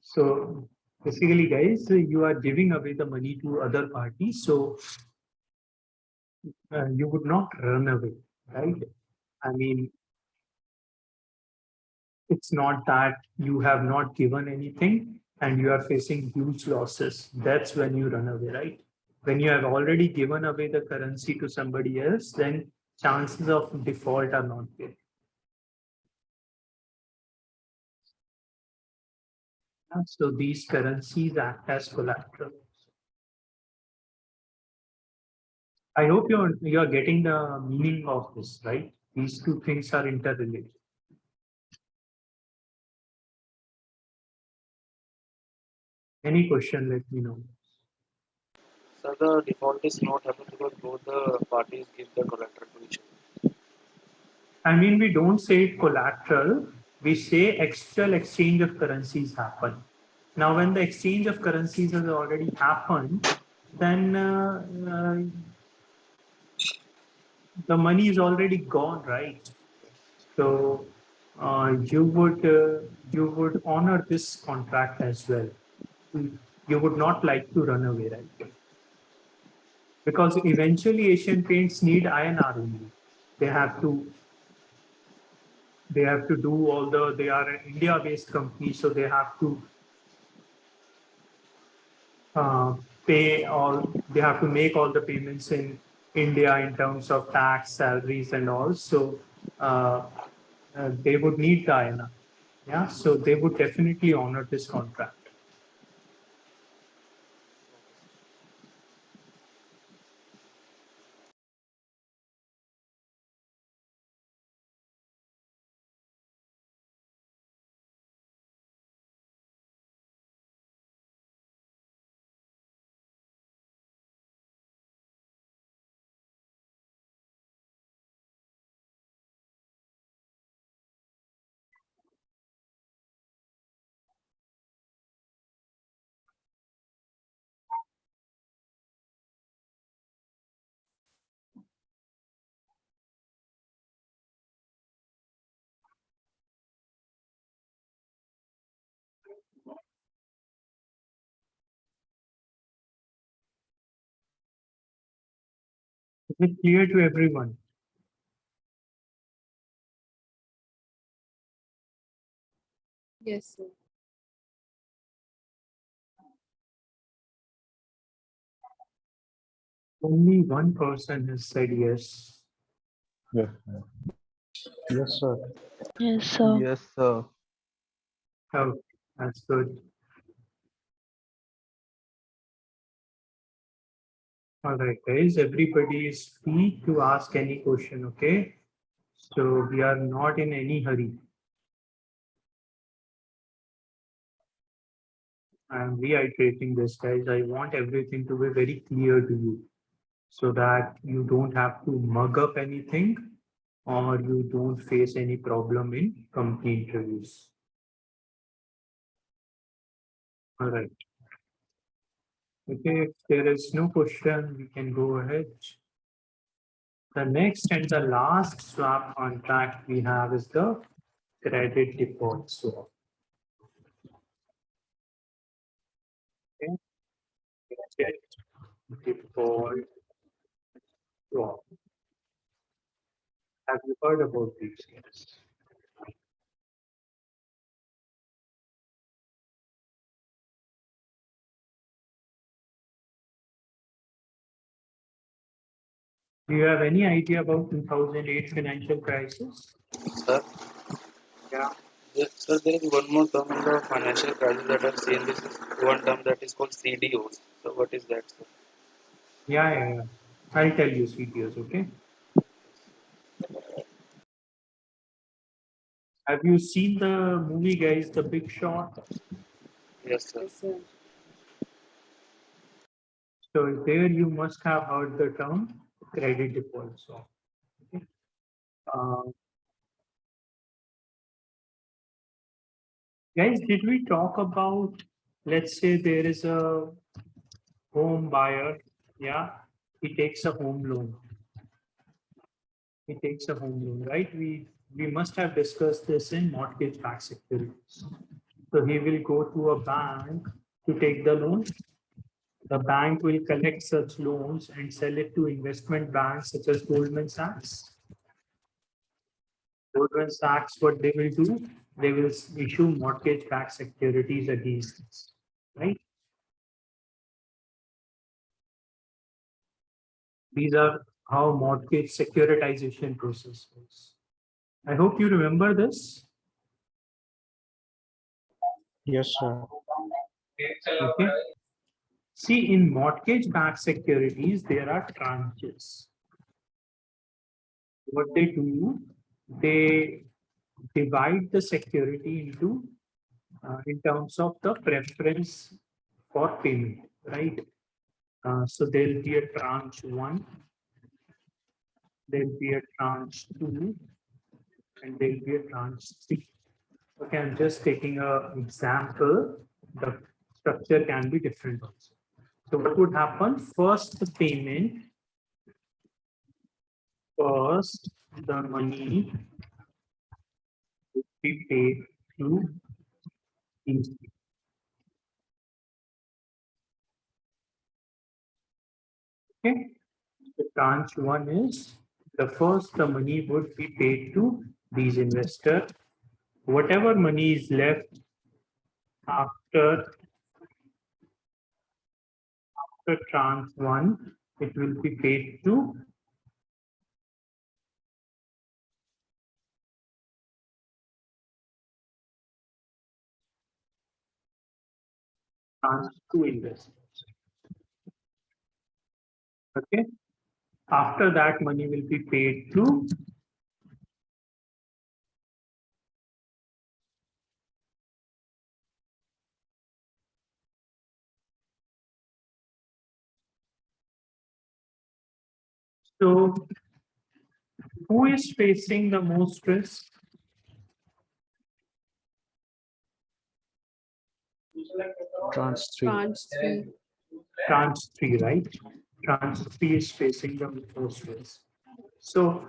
[SPEAKER 1] So basically, guys, you are giving away the money to other parties, so you would not run away, right? I mean, it's not that you have not given anything and you are facing huge losses. That's when you run away, right? When you have already given away the currency to somebody else, then chances of default are not there. So these currencies act as collateral. I hope you're getting the meaning of this, right? These two things are interrelated. Any question, let me know.
[SPEAKER 2] So the default is not happen because both the parties give the collateral to each other.
[SPEAKER 1] I mean, we don't say collateral, we say external exchange of currencies happen. Now, when the exchange of currencies has already happened, then the money is already gone, right? So you would honor this contract as well. You would not like to run away, right? Because eventually Asian Paints need INR only. They have to do all the, they are an India based company, so they have to uh, pay all, they have to make all the payments in India in terms of tax, salaries, and all. So they would need the INR. Yeah, so they would definitely honor this contract. Is it clear to everyone?
[SPEAKER 4] Yes, sir.
[SPEAKER 1] Only one person has said yes.
[SPEAKER 5] Yes.
[SPEAKER 6] Yes, sir.
[SPEAKER 3] Yes, sir.
[SPEAKER 7] Yes, sir.
[SPEAKER 1] Oh, that's good. All right, guys, everybody is free to ask any question, okay? So we are not in any hurry. I'm reiterating this, guys. I want everything to be very clear to you so that you don't have to mug up anything or you don't face any problem in company interviews. All right. Okay, if there is no question, we can go ahead. The next and the last swap contract we have is the credit default swap. Okay, credit default swap. Have you heard about these? Yes. Do you have any idea about 2008 financial crisis?
[SPEAKER 2] Sir,
[SPEAKER 1] Yeah.
[SPEAKER 2] yes, sir, there is one more term in the financial crisis that I've seen. This is one term that is called CDOs. So what is that, sir?
[SPEAKER 1] Yeah. I'll tell you CTOs, okay? Have you seen the movie, guys, The Big Short?
[SPEAKER 2] Yes, sir.
[SPEAKER 4] Yes, sir.
[SPEAKER 1] So there you must have heard the term credit default swap. Okay. Guys, did we talk about, let's say there is a home buyer, yeah, he takes a home loan. He takes a home loan, right? We must have discussed this in mortgage-backed securities. So he will go to a bank to take the loan. The bank will collect such loans and sell it to investment banks such as Goldman Sachs. Goldman Sachs, what they will do, they will issue mortgage-backed securities against this, right? These are how mortgage securitization process goes. I hope you remember this.
[SPEAKER 6] Yes, sir.
[SPEAKER 1] Okay. See, in mortgage-backed securities, there are tranches. What they do, they divide the security into in terms of the preference for payment, right? So there'll be a tranche one, there'll be a tranche two, and there'll be a tranche three. Okay, I'm just taking an example. The structure can be different also. So what would happen? First, the payment. First, the money would be paid to these. Okay. The tranche one is the money would be paid to these investors. Whatever money is left after tranche one, it will be paid to tranche two investors. Okay. After that, money will be paid to so who is facing the most risk?
[SPEAKER 6] Tranche 3.
[SPEAKER 4] Tranche 3.
[SPEAKER 1] Tranche three, right? Tranche three is facing the most risk. So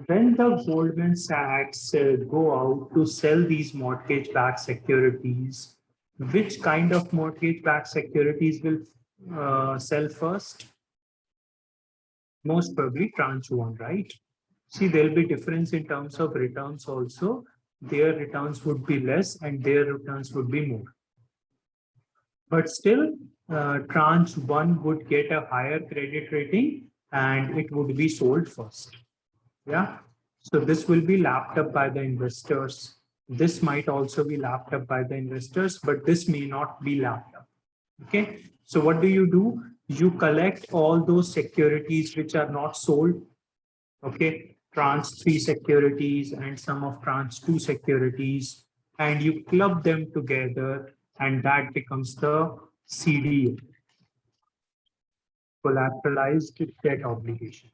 [SPEAKER 1] when the Goldman Sachs go out to sell these mortgage-backed securities, which kind of mortgage-backed securities will sell first? Most probably tranche one, right? See, there'll be difference in terms of returns also. Their returns would be less and their returns would be more. But still, tranche one would get a higher credit rating and it would be sold first. Yeah. So this will be lapped up by the investors. This might also be lapped up by the investors, but this may not be lapped up. Okay. So what do? You collect all those securities which are not sold. Okay. Tranche three securities and some of tranche two securities, and you club them together, and that becomes the CDO, collateralized debt obligation.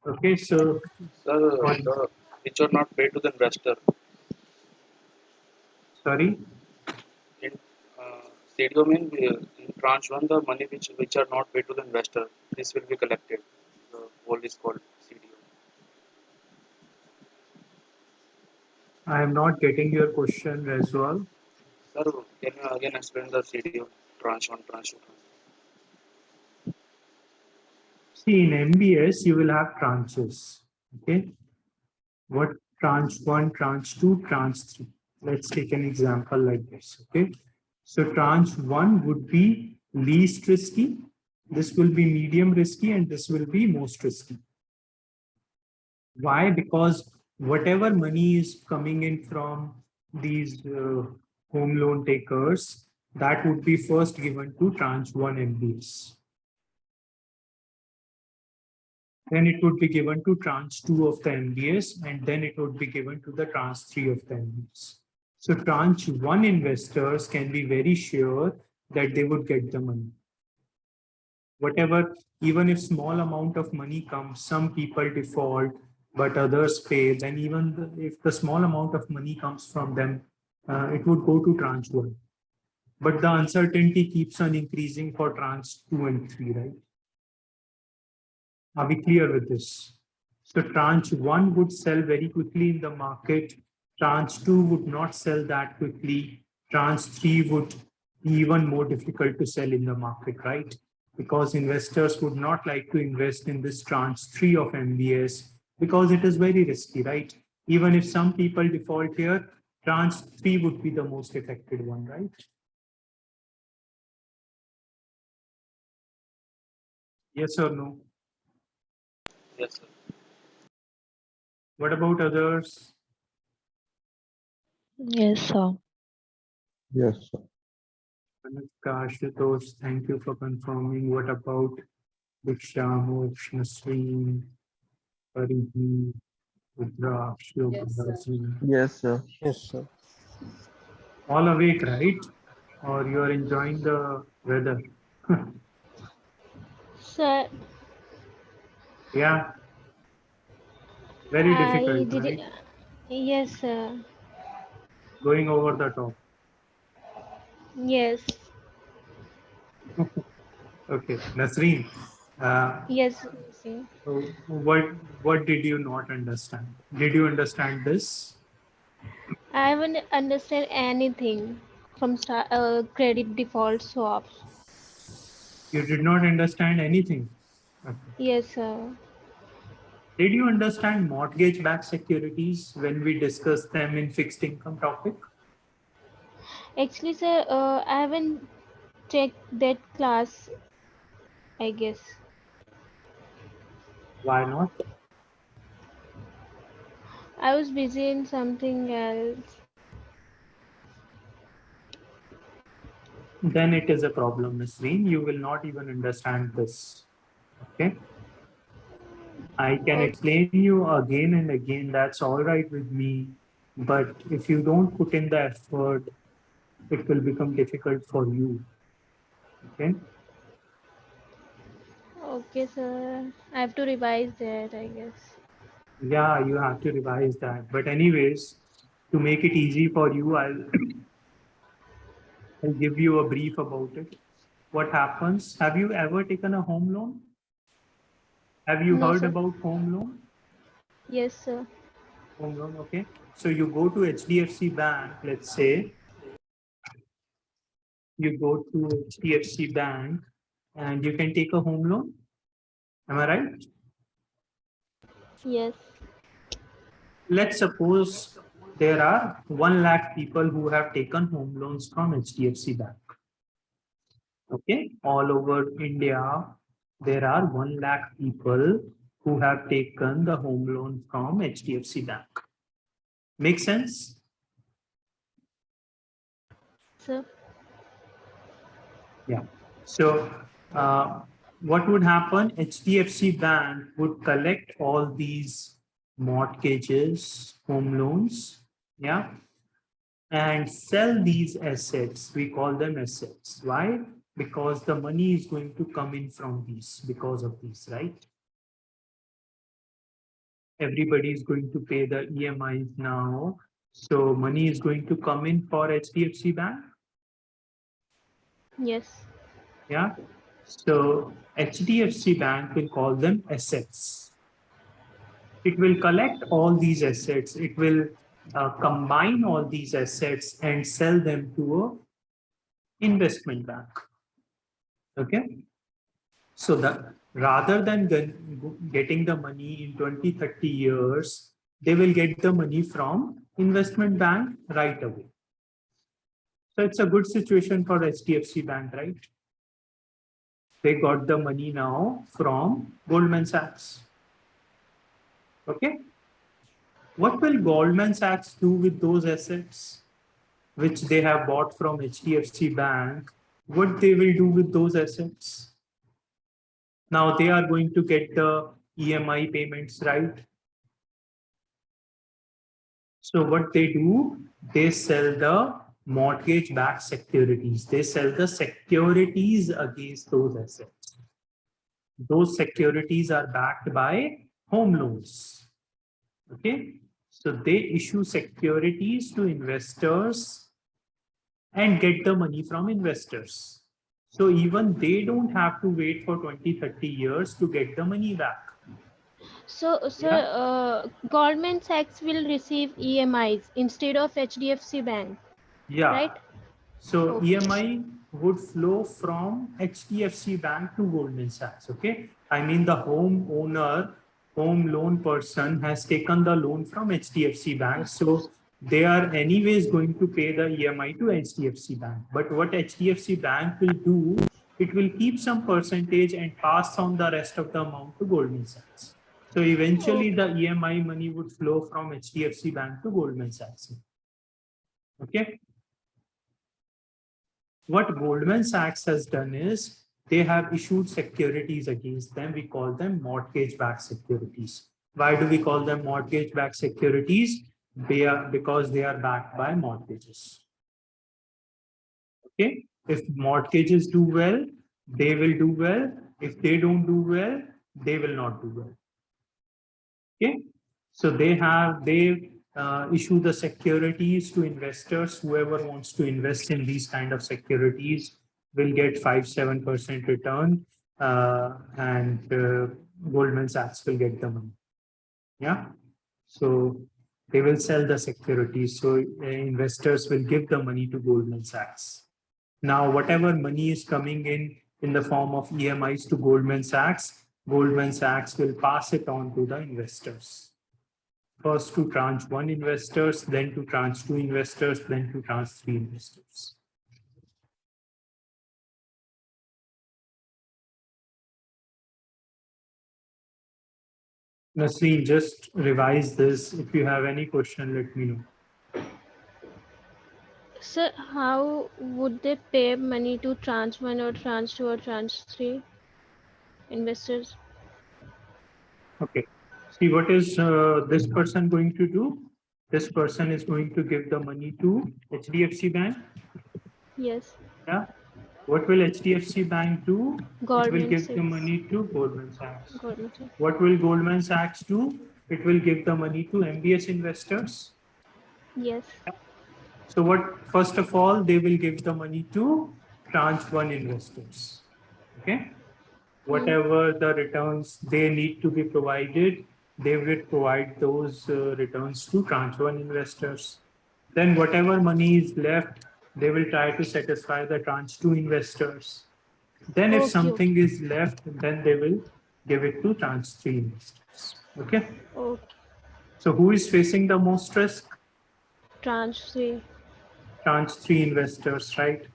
[SPEAKER 1] Okay. So
[SPEAKER 2] Sir, which are not paid to the investor.
[SPEAKER 1] sorry.
[SPEAKER 2] In CDO mean in tranche one, the money which are not paid to the investor, this will be collected. The whole is called CDO.
[SPEAKER 1] I am not getting your question as well.
[SPEAKER 2] Sir, can you again explain the CDO tranche one, tranche two?
[SPEAKER 1] See, in MBS, you will have tranches. Okay. What tranche one, tranche two, tranche three. Let's take an example like this. Okay. So tranche one would be least risky. This will be medium risky and this will be most risky. Why? Because whatever money is coming in from these home loan takers, that would be first given to tranche one MBS. Then it would be given to tranche 2 of the MBS, and then it would be given to the tranche 3 of the MBS. So tranche 1 investors can be very sure that they would get the money. Whatever, even if small amount of money comes, some people default, but others pay, then even if the small amount of money comes from them, it would go to tranche 1. But the uncertainty keeps on increasing for tranche 2 and 3, right? Are we clear with this? So tranche 1 would sell very quickly in the market. Tranche 2 would not sell that quickly. Tranche 3 would be even more difficult to sell in the market, right? Because investors would not like to invest in this tranche 3 of MBS because it is very risky, right? Even if some people default here, tranche 3 would be the most affected one, right? Yes or no?
[SPEAKER 2] Yes, sir.
[SPEAKER 1] What about others?
[SPEAKER 7] Yes, sir.
[SPEAKER 5] Yes, sir.
[SPEAKER 1] Ashutosh, thank you for confirming. What about Diksha, Nasreen, Parihi, Rudraksh, Yogadasi?
[SPEAKER 5] Yes, sir.
[SPEAKER 6] Yes, sir.
[SPEAKER 1] All awake, right? Or you are enjoying the weather?
[SPEAKER 3] Sir,
[SPEAKER 1] Yeah, very
[SPEAKER 3] I
[SPEAKER 1] difficult,
[SPEAKER 3] did.
[SPEAKER 1] right?
[SPEAKER 3] Yes, sir.
[SPEAKER 1] Going over the top.
[SPEAKER 3] Yes.
[SPEAKER 1] Okay, Nasreen, uh,
[SPEAKER 3] Yes. See.
[SPEAKER 1] what did you not understand? Did you understand this?
[SPEAKER 3] I haven't understand anything from credit default swaps.
[SPEAKER 1] You did not understand anything. Okay.
[SPEAKER 3] Yes, sir.
[SPEAKER 1] Did you understand mortgage-backed securities when we discussed them in fixed income topic?
[SPEAKER 3] Actually, sir, I haven't checked that class, I guess.
[SPEAKER 1] Why not?
[SPEAKER 3] I was busy in something else.
[SPEAKER 1] Then it is a problem, Nasreen. You will not even understand this. Okay. I can
[SPEAKER 3] Okay.
[SPEAKER 1] explain you again and again. That's all right with me. But if you don't put in the effort, it will become difficult for you. Okay.
[SPEAKER 3] Okay, sir. I have to revise that, I guess.
[SPEAKER 1] Yeah, you have to revise that. But anyways, to make it easy for you, I'll give you a brief about it. What happens? Have you ever taken a home loan? Have you
[SPEAKER 3] No,
[SPEAKER 1] heard
[SPEAKER 3] sir.
[SPEAKER 1] about home loan?
[SPEAKER 3] Yes, sir.
[SPEAKER 1] Home loan, okay. So you go to HDFC Bank, let's say, you go to HDFC Bank and you can take a home loan. Am I right?
[SPEAKER 3] Yes.
[SPEAKER 1] Let's suppose there are 1 lakh people who have taken home loans from HDFC Bank. Okay, all over India, there are 1 lakh people who have taken the home loan from HDFC Bank. Make sense?
[SPEAKER 3] Sir.
[SPEAKER 1] Yeah. So what would happen? HDFC Bank would collect all these mortgages, home loans, yeah, and sell these assets. We call them assets. Why? Because the money is going to come in from these, because of these, right? Everybody is going to pay the EMIs now. So money is going to come in for HDFC Bank.
[SPEAKER 3] Yes.
[SPEAKER 1] Yeah. So HDFC Bank will call them assets. It will collect all these assets. It will combine all these assets and sell them to a investment bank. Okay. So that rather than getting the money in 20, 30 years, they will get the money from investment bank right away. So it's a good situation for HDFC Bank, right? They got the money now from Goldman Sachs. Okay. What will Goldman Sachs do with those assets which they have bought from HDFC Bank? What they will do with those assets? Now they are going to get the EMI payments, right? So what they do, they sell the mortgage-backed securities. They sell the securities against those assets. Those securities are backed by home loans. Okay, so they issue securities to investors and get the money from investors. So even they don't have to wait for 20-30 years to get the money back.
[SPEAKER 3] So, sir, Goldman Sachs will receive EMIs instead of HDFC Bank,
[SPEAKER 1] Yeah.
[SPEAKER 3] right?
[SPEAKER 1] So
[SPEAKER 3] Okay.
[SPEAKER 1] EMI would flow from HDFC Bank to Goldman Sachs. Okay. I mean, the homeowner, home loan person has taken the loan from HDFC Bank. So they are anyways going to pay the EMI to HDFC Bank. But what HDFC Bank will do, it will keep some percentage and pass on the rest of the amount to Goldman Sachs. So eventually the EMI money would flow from HDFC Bank to Goldman Sachs. Okay. What Goldman Sachs has done is they have issued securities against them. We call them mortgage-backed securities. Why do we call them mortgage-backed securities? Because they are backed by mortgages. Okay. If mortgages do well, they will do well. If they don't do well, they will not do well. Okay. So they issue the securities to investors. Whoever wants to invest in these kind of securities will get 5-7% return, and Goldman Sachs will get the money. Yeah. So they will sell the securities. So investors will give the money to Goldman Sachs. Now, whatever money is coming in the form of EMIs to Goldman Sachs will pass it on to the investors. First to tranche 1 investors, then to tranche 2 investors, then to tranche 3 investors. Nasreen, just revise this. If you have any question, let me know.
[SPEAKER 3] Sir, how would they pay money to tranche 1 or tranche 2 or tranche 3 investors?
[SPEAKER 1] Okay. See, what is this person going to do? This person is going to give the money to HDFC Bank.
[SPEAKER 3] Yes.
[SPEAKER 1] Yeah. What will HDFC Bank do? It will
[SPEAKER 3] Goldman
[SPEAKER 1] give the
[SPEAKER 3] Sachs.
[SPEAKER 1] money to Goldman Sachs.
[SPEAKER 3] Goldman Sachs.
[SPEAKER 1] What will Goldman Sachs do? It will give the money to MBS investors.
[SPEAKER 3] Yes.
[SPEAKER 1] So what, first of all, they will give the money to tranche 1 investors. Okay. Whatever the returns they need to be provided, they will provide those returns to tranche 1 investors. Then whatever money is left, they will try to satisfy the tranche 2 investors. Then if something is left, then they will give it to tranche 3 investors. Okay.
[SPEAKER 3] Okay.
[SPEAKER 1] So who is facing the most risk?
[SPEAKER 3] Tranche 3.
[SPEAKER 1] Tranche 3 investors, right?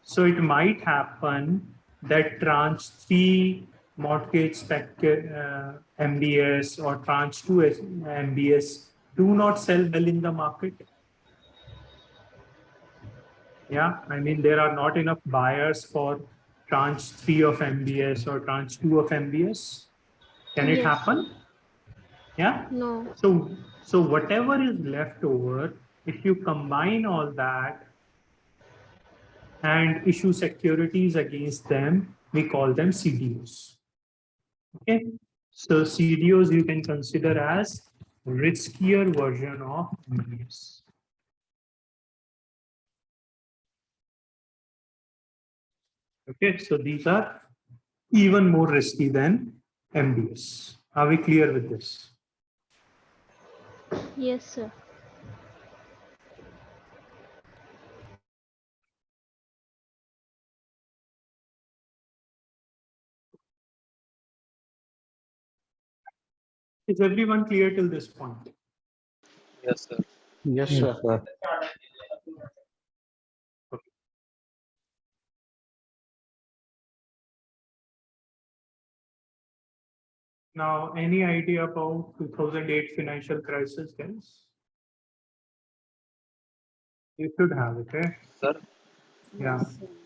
[SPEAKER 1] So it might happen that tranche 3 mortgage MBS or tranche 2 MBS do not sell well in the market. Yeah, I mean, there are not enough buyers for tranche 3 of MBS or tranche 2 of MBS. Can it happen? Yeah.
[SPEAKER 3] No.
[SPEAKER 1] So whatever is left over, if you combine all that and issue securities against them, we call them CDOs. Okay. So CDOs you can consider as riskier version of MBS. Okay. So these are even more risky than MBS. Are we clear with this?
[SPEAKER 3] Yes, sir.
[SPEAKER 1] Is everyone clear till this point?
[SPEAKER 2] Yes, sir.
[SPEAKER 6] Yes,
[SPEAKER 5] Yes,
[SPEAKER 6] sir.
[SPEAKER 5] sir.
[SPEAKER 1] Now, any idea about 2008 financial crisis, guys? You should have it, eh?
[SPEAKER 2] Sir,
[SPEAKER 1] Yeah.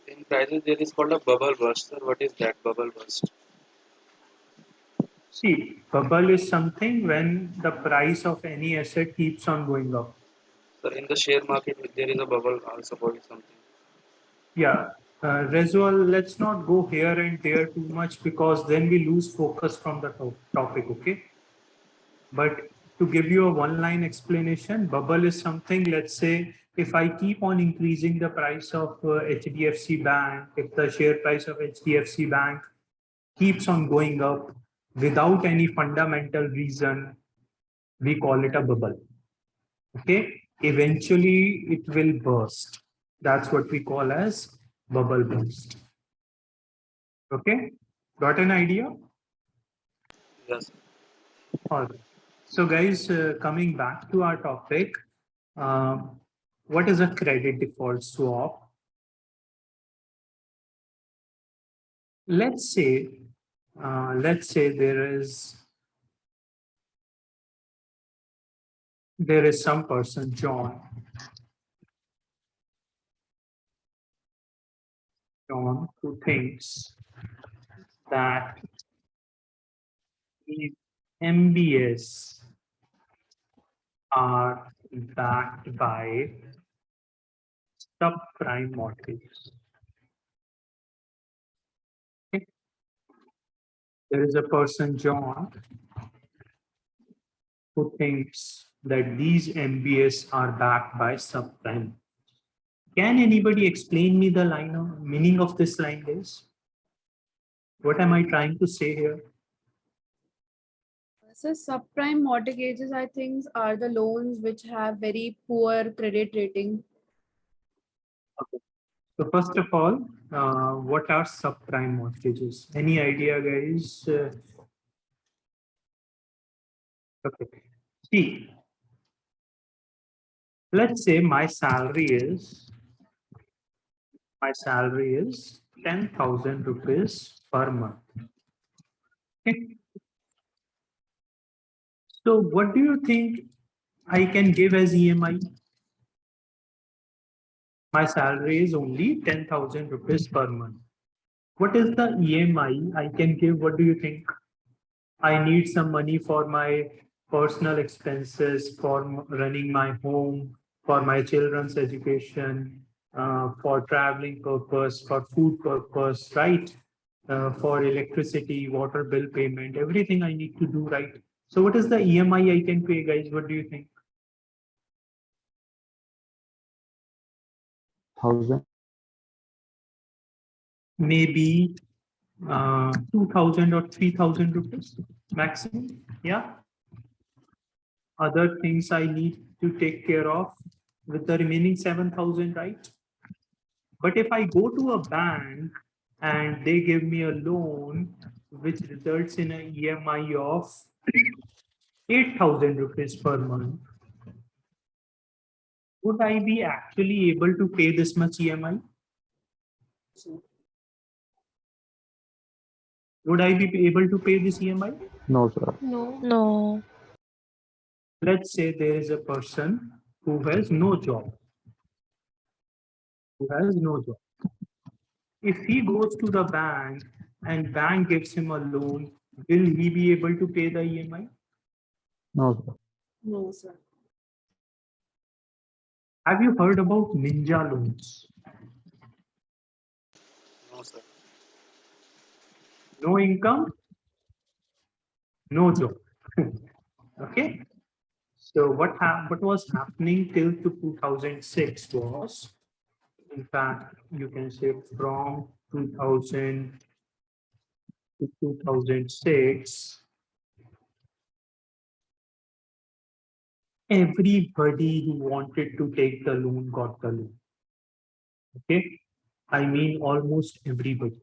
[SPEAKER 2] in crisis there is called a bubble burst. Sir, what is that bubble burst?
[SPEAKER 1] See, bubble is something when the price of any asset keeps on going up.
[SPEAKER 2] Sir, in the share market, there is a bubble also for something.
[SPEAKER 1] Yeah, Rezual, let's not go here and there too much because then we lose focus from the topic, okay? But to give you a one-line explanation, bubble is something, let's say, if I keep on increasing the price of HDFC Bank, if the share price of HDFC Bank keeps on going up without any fundamental reason, we call it a bubble. Okay, eventually it will burst. That's what we call as bubble burst. Okay, got an idea?
[SPEAKER 2] Yes.
[SPEAKER 1] All right. So guys, coming back to our topic, what is a credit default swap? Let's say there is some person, John, who thinks that if MBS are backed by subprime mortgages. Okay. There is a person, John, who thinks that these MBS are backed by subprime. Can anybody explain me the meaning of this line, guys? What am I trying to say here?
[SPEAKER 4] So subprime mortgages, I think, are the loans which have very poor credit rating.
[SPEAKER 1] Okay. So first of all, what are subprime mortgages? Any idea, guys? Okay. See, let's say my salary is 10,000 rupees per month. Okay. So what do you think I can give as EMI? My salary is only 10,000 rupees per month. What is the EMI I can give? What do you think? I need some money for my personal expenses, for running my home, for my children's education, for traveling purpose, for food purpose, right? For electricity, water bill payment, everything I need to do, right? So what is the EMI I can pay, guys? What do you think?
[SPEAKER 5] 1,000.
[SPEAKER 1] Maybe 2,000 or 3,000 rupees maximum. Yeah. Other things I need to take care of with the remaining 7,000, right? But if I go to a bank and they give me a loan which results in an EMI of 8,000 rupees per month, would I be actually able to pay this much EMI? Would I be able to pay this EMI?
[SPEAKER 5] No, sir.
[SPEAKER 3] No.
[SPEAKER 7] No.
[SPEAKER 1] Let's say there is a person who has no job. If he goes to the bank and bank gives him a loan, will he be able to pay the EMI?
[SPEAKER 5] No, sir.
[SPEAKER 4] No, sir.
[SPEAKER 1] Have you heard about ninja loans?
[SPEAKER 2] No, sir.
[SPEAKER 1] No income, no job. Okay. So what was happening till to 2006 was, in fact, you can say from 2000 to 2006, everybody who wanted to take the loan got the loan. Okay. I mean, almost everybody.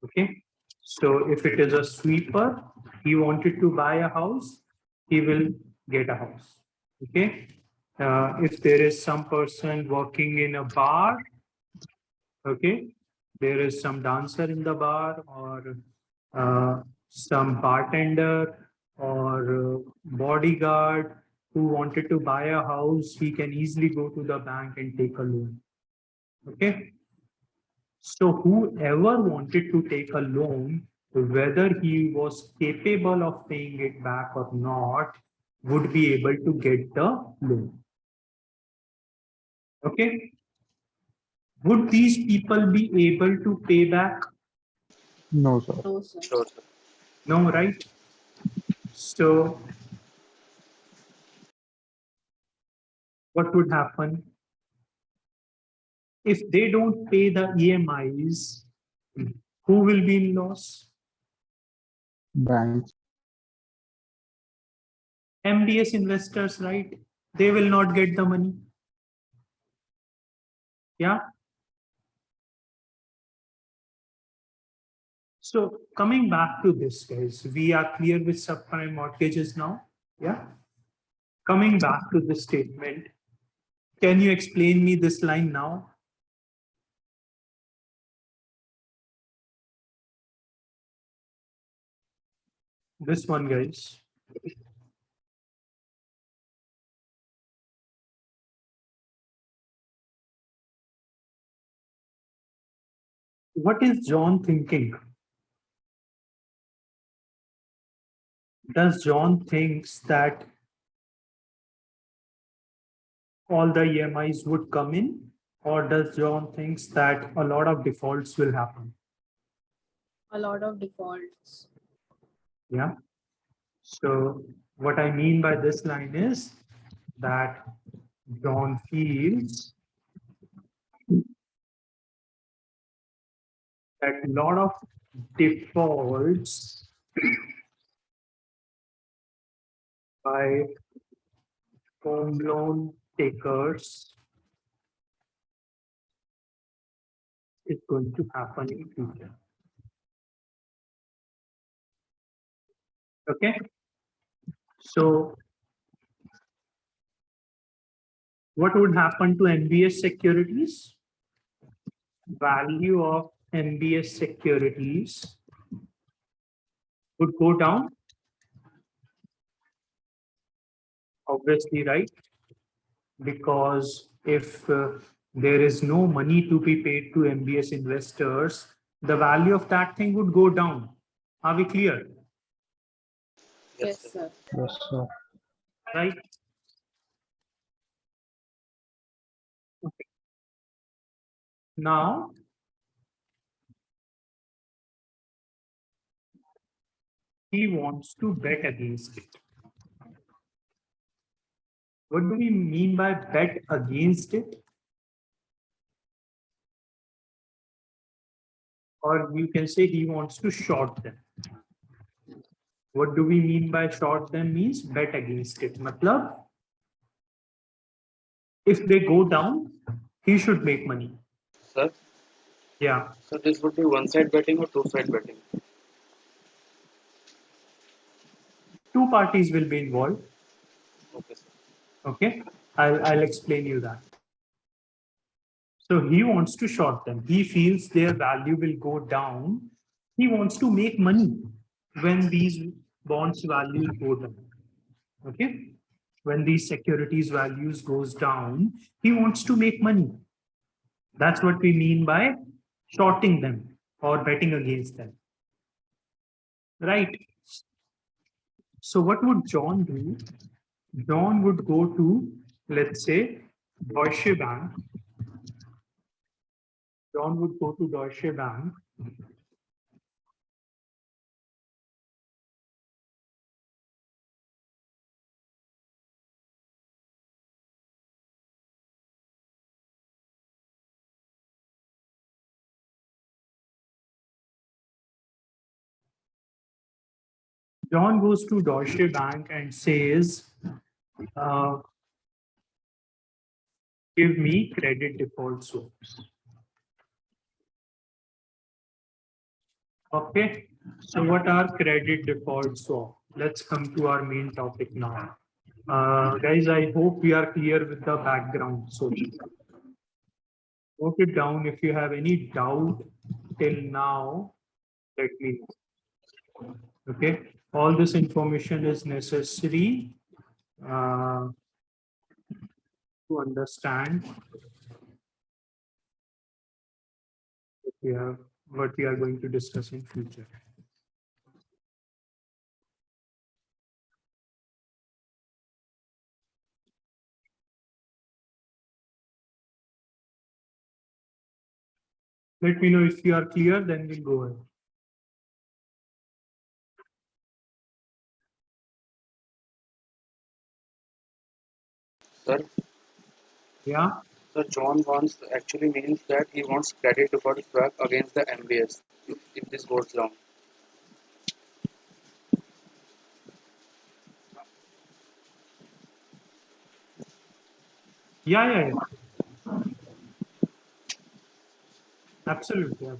[SPEAKER 1] Okay. So if it is a sweeper, he wanted to buy a house, he will get a house. Okay. If there is some person working in a bar, okay, there is some dancer in the bar or some bartender or bodyguard who wanted to buy a house, he can easily go to the bank and take a loan. Okay. So whoever wanted to take a loan whether he was capable of paying it back or not, would be able to get the loan. Okay. Would these people be able to pay back?
[SPEAKER 5] No, sir.
[SPEAKER 4] No, sir.
[SPEAKER 2] Sure, sir.
[SPEAKER 1] No, right? So what would happen? If they don't pay the EMIs, who will be in loss?
[SPEAKER 5] Banks.
[SPEAKER 1] MDS investors, right? They will not get the money. Yeah. So coming back to this, guys, we are clear with subprime mortgages now. Yeah. Coming back to this statement, can you explain me this line now? This one, guys. What is John thinking? Does John thinks that all the EMIs would come in, or does John thinks that a lot of defaults will happen?
[SPEAKER 4] A lot of defaults.
[SPEAKER 1] Yeah. So what I mean by this line is that John feels that a lot of defaults by home loan takers is going to happen in future. Okay. So what would happen to MBS securities? Value of MBS securities would go down. Obviously, right? Because if there is no money to be paid to MBS investors, the value of that thing would go down. Are we clear?
[SPEAKER 2] Yes,
[SPEAKER 4] Yes,
[SPEAKER 2] sir.
[SPEAKER 4] sir.
[SPEAKER 6] Yes, sir.
[SPEAKER 1] Right? Okay. Now, he wants to bet against it. What do we mean by bet against it? Or you can say he wants to short them. What do we mean by short them means bet against it. Matlab, if they go down, he should make money.
[SPEAKER 2] Sir,
[SPEAKER 1] Yeah.
[SPEAKER 2] so this would be one-side betting or two-side betting?
[SPEAKER 1] Two parties will be involved.
[SPEAKER 2] Okay, sir.
[SPEAKER 1] Okay. I'll explain you that. So he wants to short them. He feels their value will go down. He wants to make money when these bonds values go down. Okay. When these securities values goes down, he wants to make money. That's what we mean by shorting them or betting against them. Right. So what would John do? John would go to, let's say, Deutsche Bank. John would go to Deutsche Bank. John goes to Deutsche Bank and says, uh, give me credit default swaps. Okay. So what are credit default swap? Let's come to our main topic now. Guys, I hope we are clear with the background. So note it down. If you have any doubt till now, let me know. Okay. All this information is necessary to understand what we are going to discuss in future. Let me know if you are clear, then we'll go ahead.
[SPEAKER 2] Sir,
[SPEAKER 1] Yeah.
[SPEAKER 2] sir, John wants actually means that he wants credit default swap against the MBS if this goes down.
[SPEAKER 1] Yeah. Absolutely.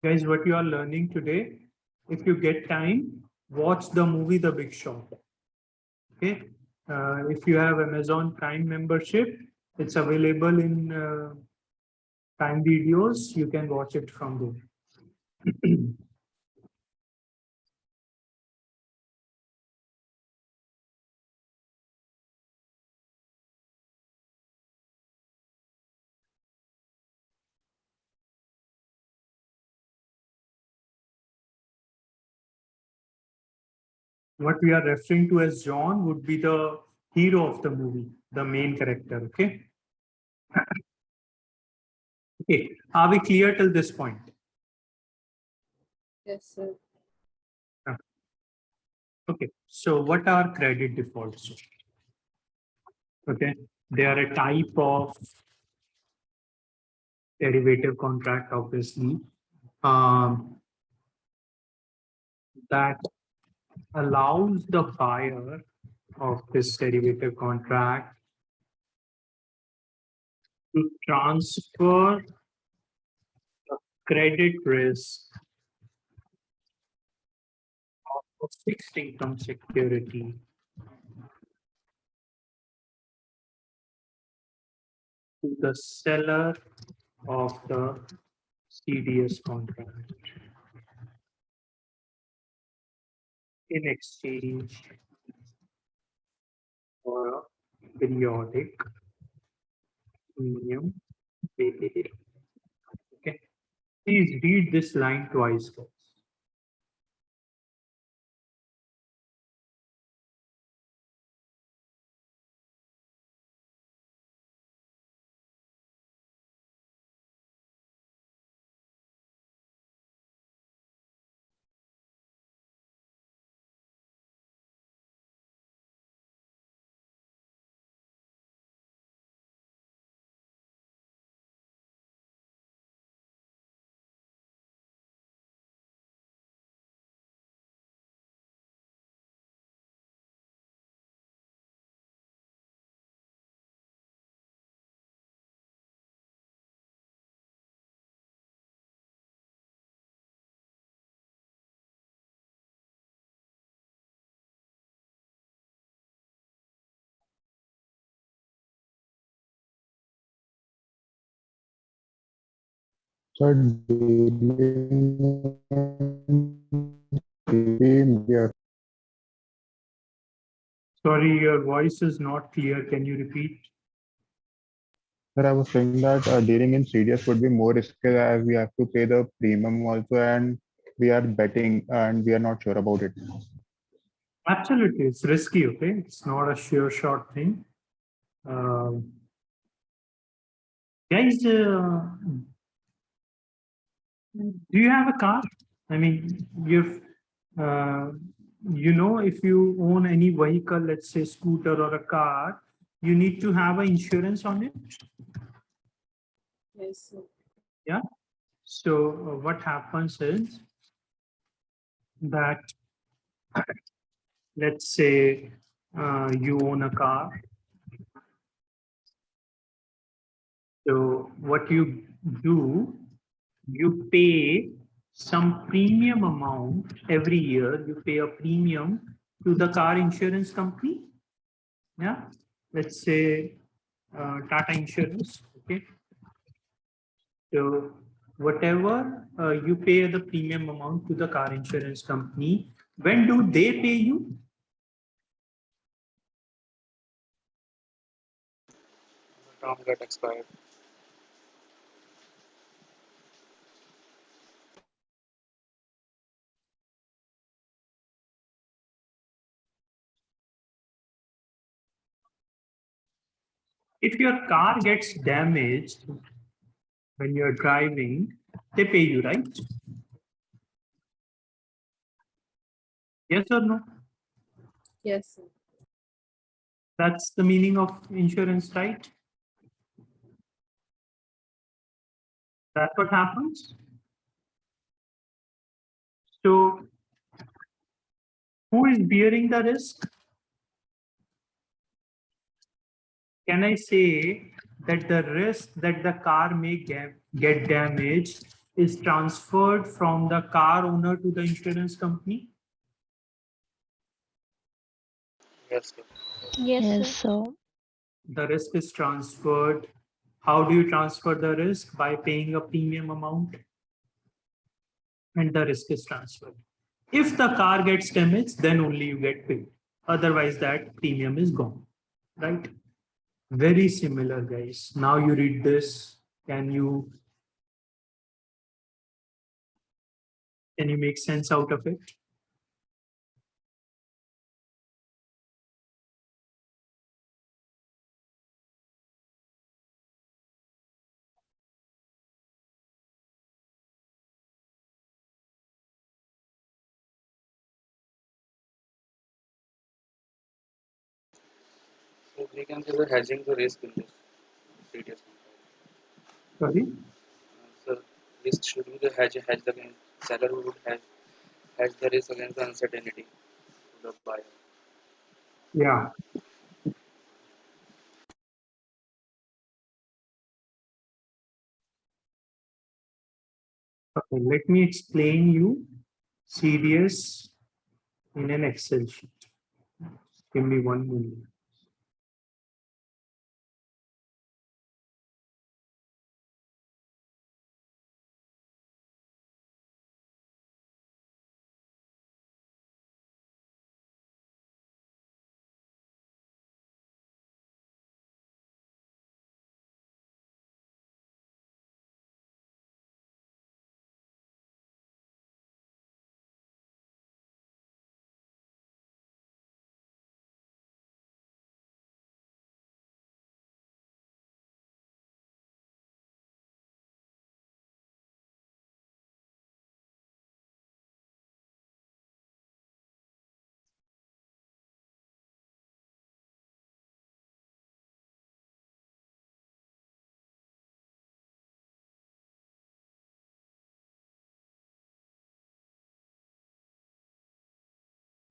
[SPEAKER 1] Guys, what you are learning today, if you get time, watch the movie The Big Short. Okay. If you have Amazon Prime membership, it's available in Prime Videos. You can watch it from there. What we are referring to as John would be the hero of the movie, the main character. Okay. Okay. Are we clear till this point?
[SPEAKER 4] Yes, sir.
[SPEAKER 1] Okay. So what are credit defaults? Okay. They are a type of derivative contract, obviously, that allows the buyer of this derivative contract to transfer credit risk of a fixed income security to the seller of the CDS contract in exchange for a periodic premium paid. Okay. Please read this line twice, guys.
[SPEAKER 5] So dealing yeah.
[SPEAKER 1] Sorry, your voice is not clear. Can you repeat?
[SPEAKER 5] Sir, I was saying that dealing in CDS would be more risky as we have to pay the premium also, and we are betting and we are not sure about it.
[SPEAKER 1] Absolutely, it's risky. Okay, it's not a sure shot thing. Um, Guys, do you have a car? I mean, if you own any vehicle, let's say scooter or a car, you need to have an insurance on it.
[SPEAKER 4] Yes, sir.
[SPEAKER 1] Yeah. So what happens is that, let's say you own a car. So what you do, you pay some premium amount every year. You pay a premium to the car insurance company. Yeah. Let's say Tata Insurance. Okay. So whatever you pay the premium amount to the car insurance company, when do they pay you?
[SPEAKER 2] The term get expired.
[SPEAKER 1] If your car gets damaged when you're driving, they pay you, right? Yes or no?
[SPEAKER 4] Yes, sir.
[SPEAKER 1] That's the meaning of insurance, right? That's what happens. So who is bearing the risk? Can I say that the risk that the car may get damaged is transferred from the car owner to the insurance company?
[SPEAKER 2] Yes, sir.
[SPEAKER 3] Yes,
[SPEAKER 7] Yes,
[SPEAKER 3] sir.
[SPEAKER 7] sir.
[SPEAKER 1] The risk is transferred. How do you transfer the risk? By paying a premium amount, and the risk is transferred. If the car gets damaged, then only you get paid. Otherwise, that premium is gone, right? Very similar, guys. Now you read this. Can you make sense out of it?
[SPEAKER 2] So we can say we're hedging the risk in this previous one.
[SPEAKER 1] Sorry.
[SPEAKER 2] So risk should be the hedge against seller who would hedge the risk against the uncertainty to the buyer.
[SPEAKER 1] Yeah. Okay, let me explain you CDS in an Excel sheet. Give me 1 minute.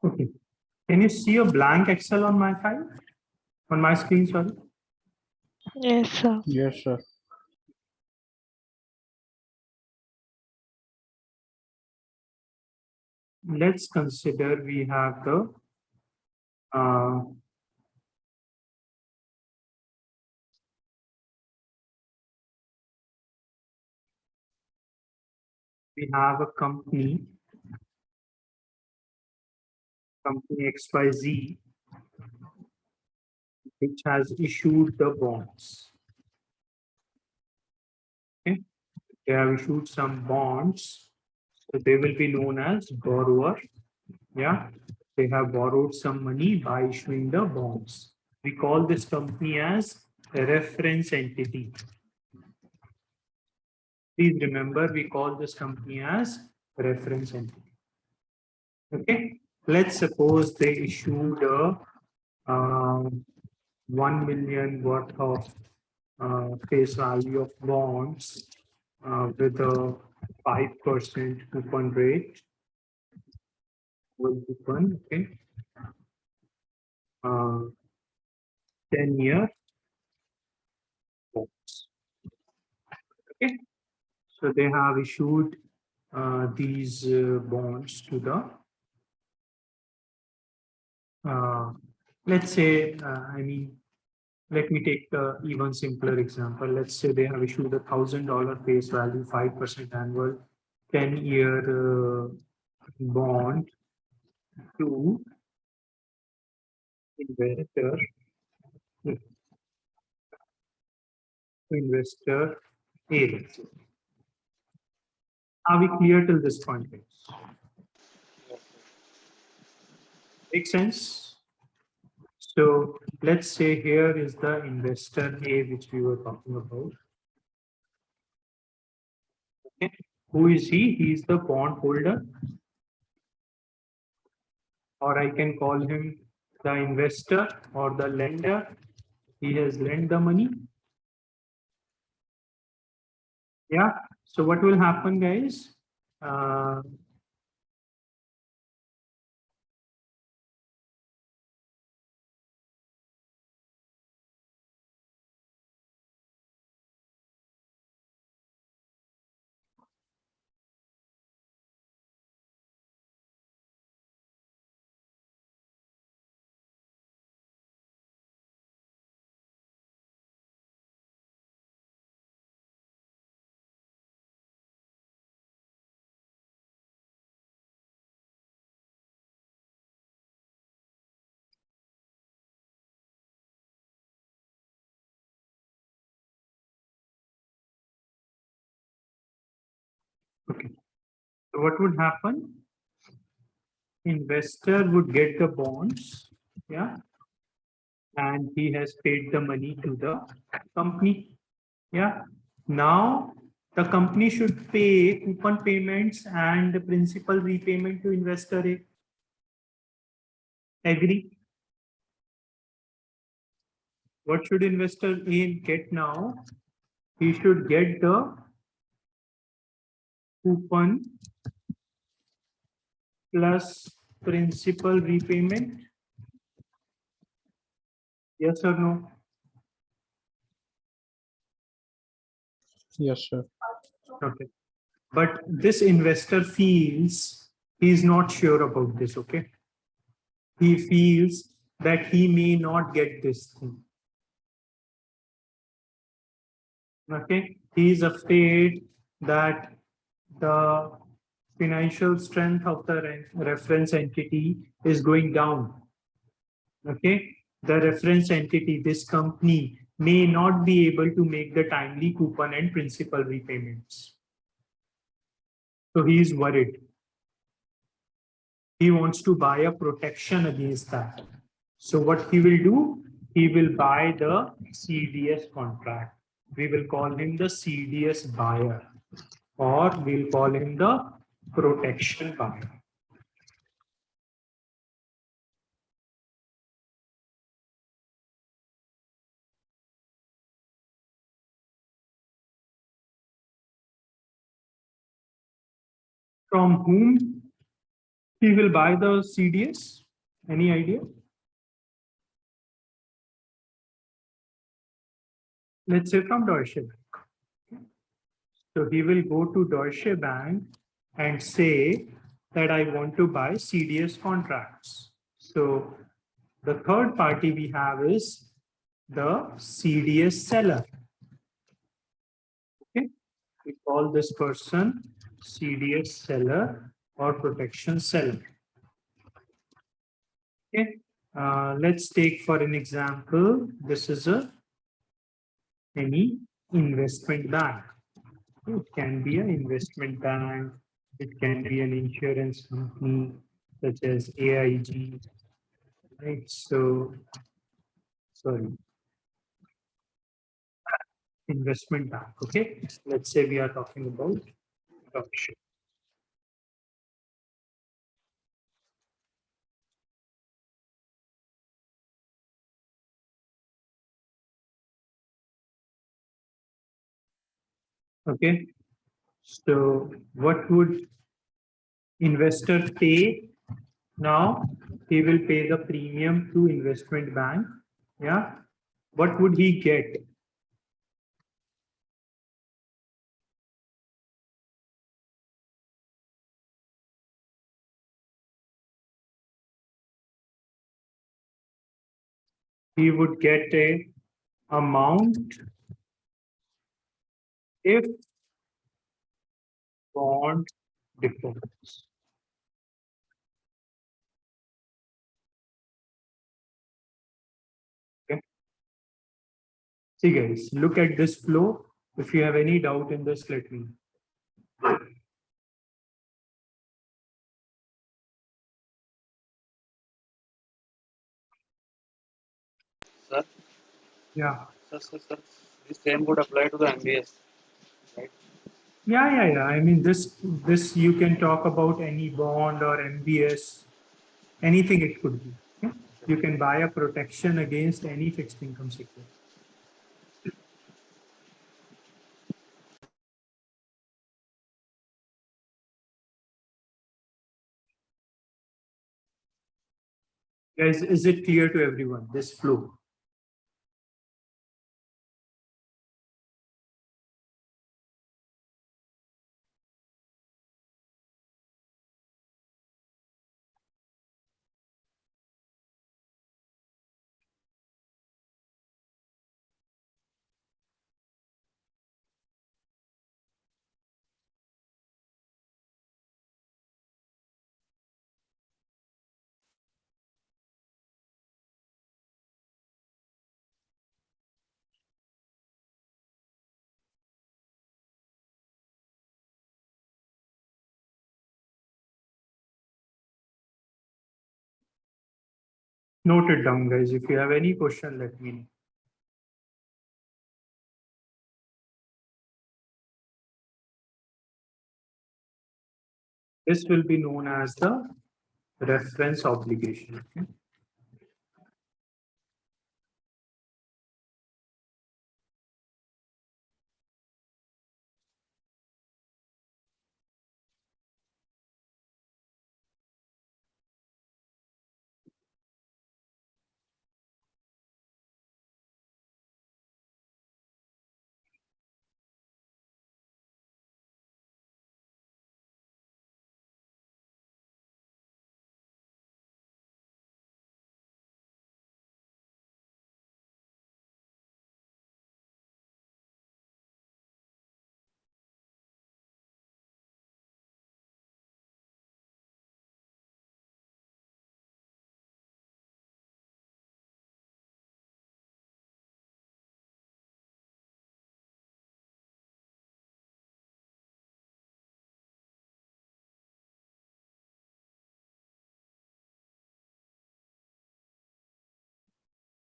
[SPEAKER 1] Okay. Can you see a blank Excel on my file? On my screen, sorry.
[SPEAKER 7] Yes, sir.
[SPEAKER 6] Yes, sir.
[SPEAKER 1] Let's consider we have the uh, company XYZ, which has issued the bonds. Okay. They have issued some bonds. So they will be known as borrower. Yeah. They have borrowed some money by issuing the bonds. We call this company as a reference entity. Please remember, we call this company as reference entity. Okay. Let's suppose they issued a 1 million worth of face value of bonds with a 5% coupon rate. Coupon, okay. 10-year bonds. Okay. So they have issued these bonds to the, let's say, let me take the even simpler example. Let's say they have issued $1,000 face value, 5% annual, 10-year bond to investor, investor A. Are we clear till this point? Make sense? So let's say here is the investor A, which we were talking about. Okay. Who is he? He is the bond holder, or I can call him the investor or the lender. He has lent the money. Yeah. So what will happen, guys? Okay. So what would happen? Investor would get the bonds, yeah, and he has paid the money to the company, yeah. Now the company should pay coupon payments and the principal repayment to investor A. Agree? What should investor A get now? He should get the coupon plus principal repayment. Yes or no?
[SPEAKER 6] Yes, sir.
[SPEAKER 1] Okay. But this investor feels he's not sure about this, okay? He feels that he may not get this thing. Okay, he is afraid that the financial strength of the reference entity is going down. Okay, the reference entity, this company, may not be able to make the timely coupon and principal repayments. So he is worried. He wants to buy a protection against that. So what he will do, he will buy the CDS contract. We will call him the CDS buyer, or we'll call him the protection buyer. From whom he will buy the CDS? Any idea? Let's say from Deutsche Bank. So he will go to Deutsche Bank and say that I want to buy CDS contracts. So the third party we have is the CDS seller. Okay, we call this person CDS seller or protection seller. Okay, let's take for an example, this is any investment bank. It can be an investment bank, it can be an insurance company such as AIG, right? So, sorry, investment bank. Okay, let's say we are talking about Deutsche. Okay, so what would investor pay now? He will pay the premium to investment bank. Yeah, what would he get? He would get a amount if bond defaults. Okay. See guys, look at this flow. If you have any doubt in this, let me know.
[SPEAKER 2] Sir,
[SPEAKER 1] Yeah.
[SPEAKER 2] sir, the same would apply to the MBS, right?
[SPEAKER 1] Yeah. I mean, this you can talk about any bond or MBS, anything it could be. Okay? You can buy a protection against any fixed income security. Guys, is it clear to everyone, this flow? Note it down, guys. If you have any question, let me know. This will be known as the reference obligation. Okay?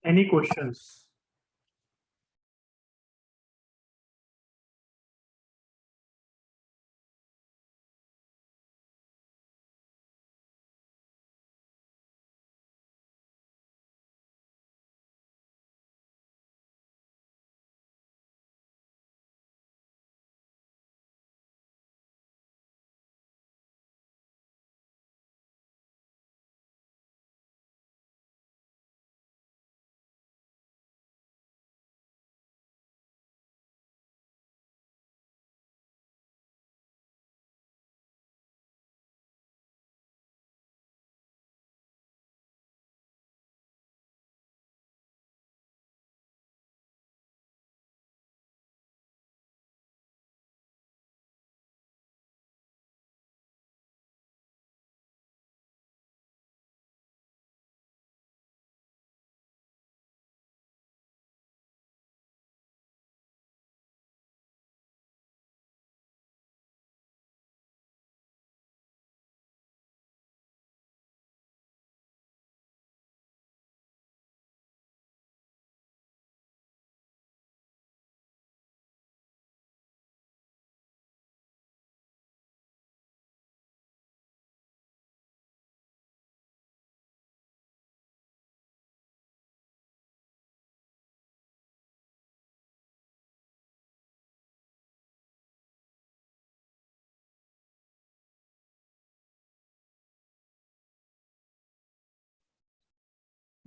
[SPEAKER 1] Any questions?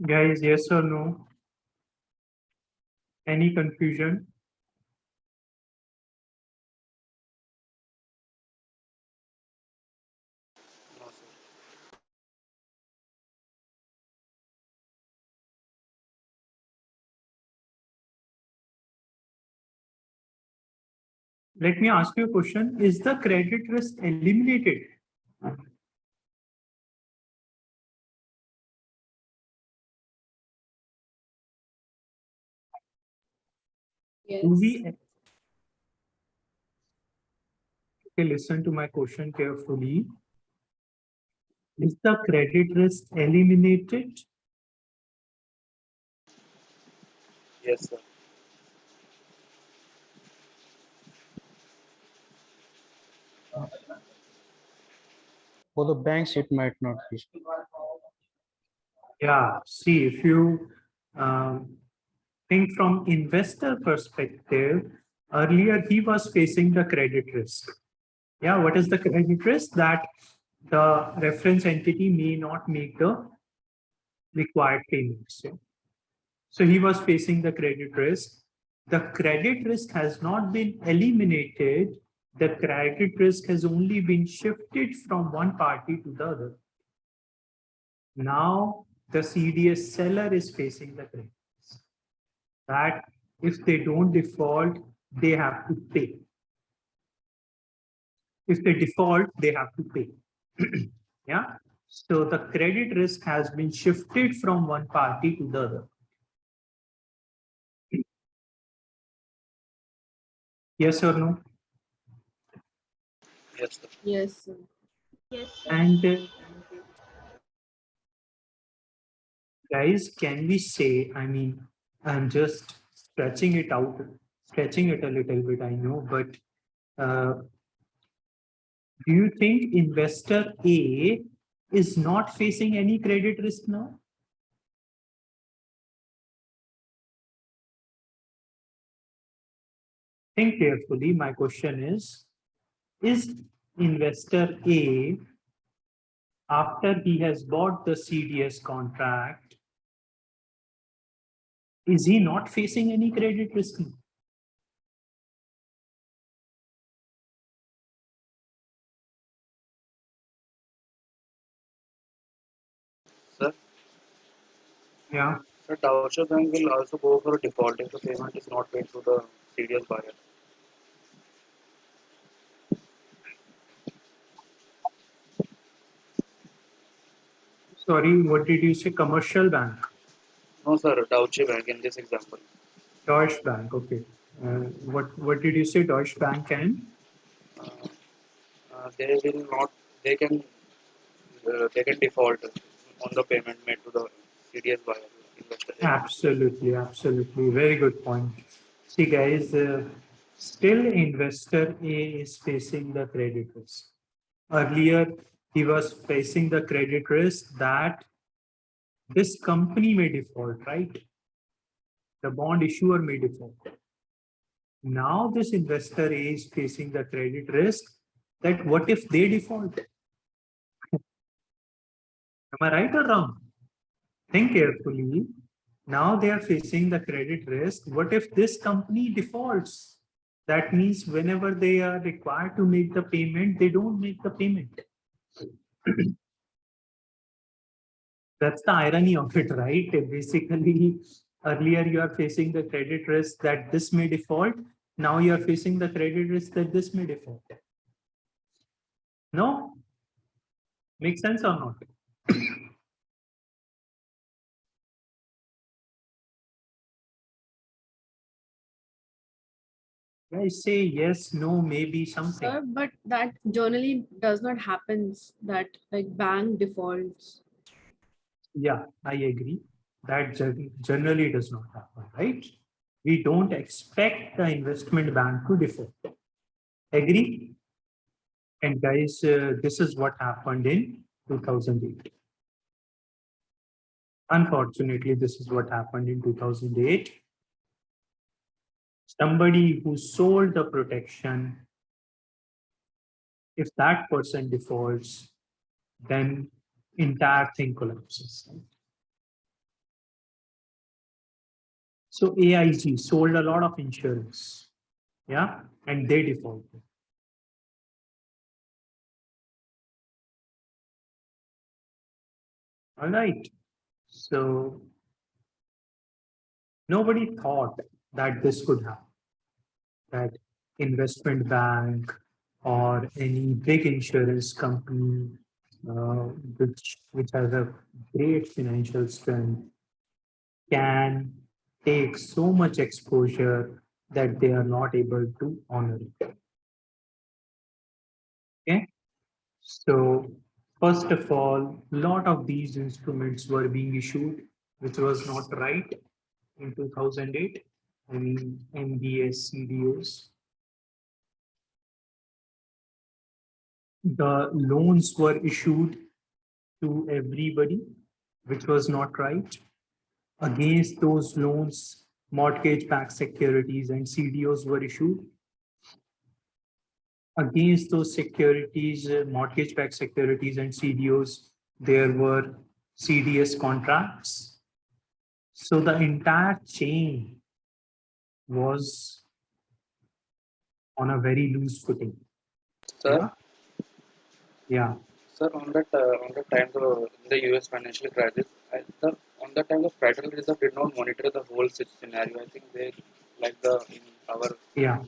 [SPEAKER 1] Guys, yes or no? Any confusion?
[SPEAKER 2] No, sir.
[SPEAKER 1] Let me ask you a question. Is the credit risk eliminated?
[SPEAKER 4] Yes.
[SPEAKER 1] Do we okay, listen to my question carefully? Is the credit risk eliminated?
[SPEAKER 2] Yes, sir.
[SPEAKER 6] For the banks, it might not be.
[SPEAKER 1] Yeah, see, if you think from investor perspective, earlier he was facing the credit risk. Yeah, what is the credit risk? That the reference entity may not make the required payments. So he was facing the credit risk. The credit risk has not been eliminated. The credit risk has only been shifted from one party to the other. Now the CDS seller is facing the credit risk. That if they don't default, they have to pay. If they default, they have to pay. Yeah. So the credit risk has been shifted from one party to the other. Yes or no?
[SPEAKER 2] Yes, sir.
[SPEAKER 4] Yes, sir.
[SPEAKER 3] Yes, sir.
[SPEAKER 1] And guys, can we say, I mean, I'm just stretching it out, stretching it a little bit, I know, but do you think investor A is not facing any credit risk now? Think carefully. My question is investor A, after he has bought the CDS contract, is he not facing any credit risk now?
[SPEAKER 2] Sir,
[SPEAKER 1] Yeah.
[SPEAKER 2] sir, Deutsche Bank will also go for a default if the payment is not paid to the CDS buyer.
[SPEAKER 1] Sorry, what did you say? Commercial bank?
[SPEAKER 2] No, sir, Deutsche Bank in this example.
[SPEAKER 1] Deutsche Bank, okay. What did you say? Deutsche Bank and
[SPEAKER 2] Uh, they will not, they can default on the payment made to the CDS buyer, investor A.
[SPEAKER 1] absolutely, absolutely, very good point. See, guys, still investor A is facing the credit risk. Earlier, he was facing the credit risk that this company may default, right? The bond issuer may default. Now, this investor A is facing the credit risk that what if they default? Am I right or wrong? Think carefully. Now they are facing the credit risk. What if this company defaults? That means whenever they are required to make the payment, they don't make the payment. That's the irony of it, right? Basically, earlier you are facing the credit risk that this may default. Now you are facing the credit risk that this may default. No? Make sense or not? I say yes, no, maybe something.
[SPEAKER 4] Sir, but that generally does not happen, that like bank defaults.
[SPEAKER 1] Yeah, I agree. That generally does not happen, right? We don't expect the investment bank to default. Agree? And guys, this is what happened in 2008. Unfortunately, this is what happened in 2008. Somebody who sold the protection, if that person defaults, then entire thing collapses. So AIG sold a lot of insurance, yeah, and they defaulted. All right. So nobody thought that this could happen, that investment bank or any big insurance company, which has a great financial strength, can take so much exposure that they are not able to honor it. Okay. So first of all, a lot of these instruments were being issued, which was not right. in 2008. I mean, MBS, CDOs. The loans were issued to everybody, which was not right. Against those loans, mortgage-backed securities and CDOs were issued. Against those securities, mortgage-backed securities and CDOs, there were CDS contracts. So the entire chain was on a very loose footing.
[SPEAKER 2] Sir,
[SPEAKER 1] Yeah. Yeah.
[SPEAKER 2] sir, on the time in the U.S. financial crisis, on the time the Federal Reserve did not monitor the whole scenario. I think they like the in our
[SPEAKER 1] Yeah.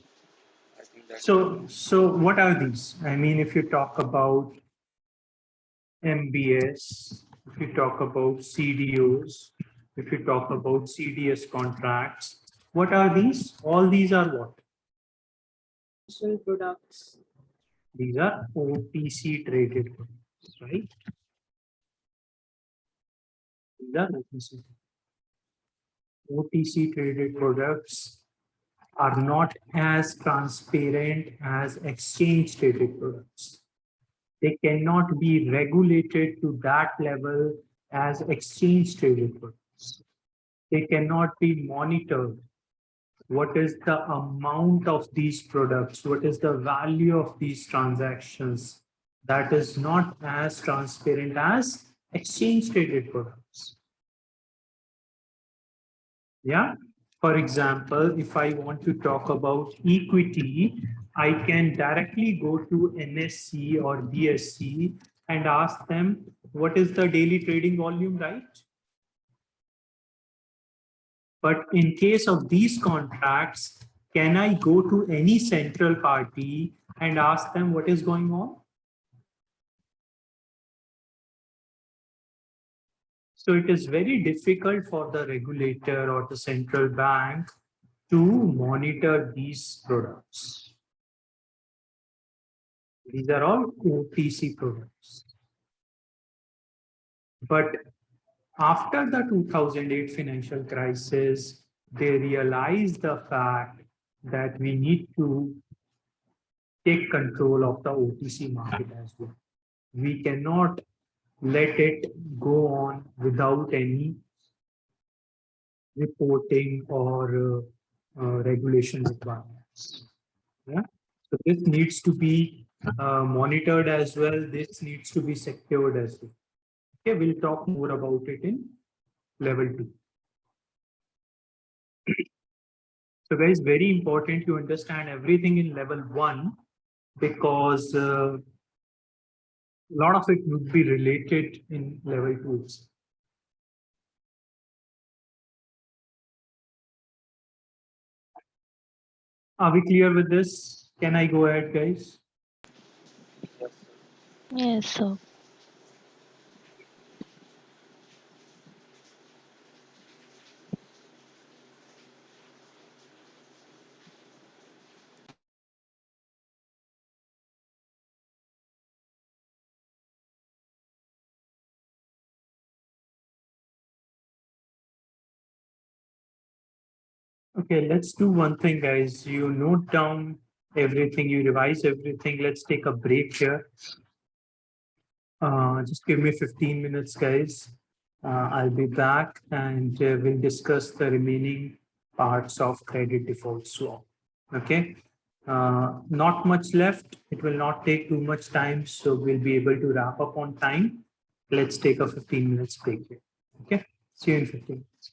[SPEAKER 2] I think that
[SPEAKER 1] So what are these? I mean, if you talk about MBS, if you talk about CDOs, if you talk about CDS contracts, what are these? All these are what?
[SPEAKER 4] Financial products.
[SPEAKER 1] These are OTC traded products, right? These are OTC traded products are not as transparent as exchange traded products. They cannot be regulated to that level as exchange traded products. They cannot be monitored. What is the amount of these products? What is the value of these transactions? That is not as transparent as exchange traded products. Yeah. For example, if I want to talk about equity, I can directly go to NSE or BSE and ask them, what is the daily trading volume, right? But in case of these contracts, can I go to any central party and ask them what is going on? So it is very difficult for the regulator or the central bank to monitor these products. These are all OTC products. But after the 2008 financial crisis, they realized the fact that we need to take control of the OTC market as well. We cannot let it go on without any reporting or regulation requirements. Yeah. So this needs to be monitored as well. This needs to be secured as well. Okay, we'll talk more about it in level 2. So guys, very important to understand everything in level 1 because a lot of it would be related in level 2. Are we clear with this? Can I go ahead, guys?
[SPEAKER 2] yes.
[SPEAKER 7] Yes, sir.
[SPEAKER 1] Okay, let's do one thing, guys. You note down everything, you revise everything. Let's take a break here. Just give me 15 minutes, guys. I'll be back and we'll discuss the remaining parts of credit default swap. Okay. Not much left. It will not take too much time, so we'll be able to wrap up on time. Let's take a 15 minutes break here. Okay. See you in 15 minutes.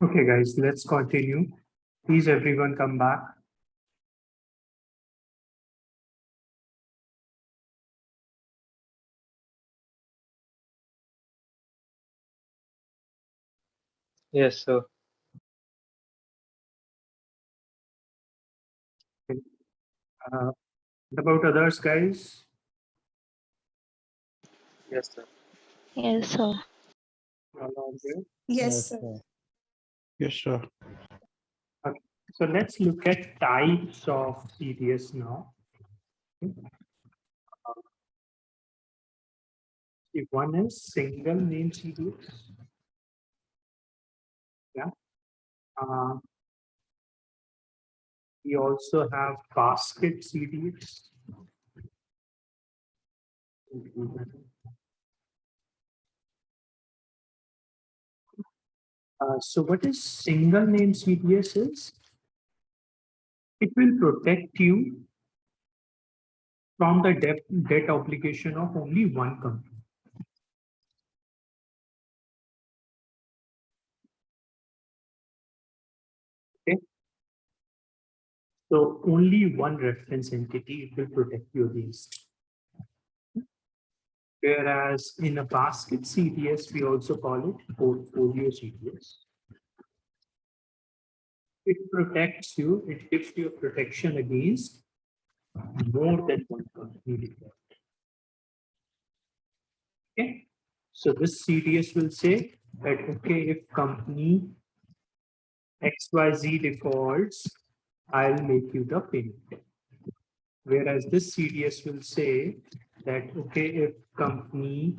[SPEAKER 1] Okay, guys, let's continue. Please, everyone, come back.
[SPEAKER 6] Yes, sir.
[SPEAKER 1] Uh, what about others, guys?
[SPEAKER 2] Yes, sir.
[SPEAKER 7] Yes, sir.
[SPEAKER 1] All are there?
[SPEAKER 4] Yes, sir.
[SPEAKER 6] Yes, sir.
[SPEAKER 1] Okay. So let's look at types of CDS now. If one is single name CDS, yeah. Uh, we also have basket CDS. So what is single name CDS is? It will protect you from the debt obligation of only one company. Okay. So only one reference entity will protect you against. Whereas in a basket CDS, we also call it portfolio CDS. It protects you, it gives you a protection against more than one company. Okay. So this CDS will say that, okay, if company XYZ defaults, I'll make you the payment. Whereas this CDS will say that, okay, if company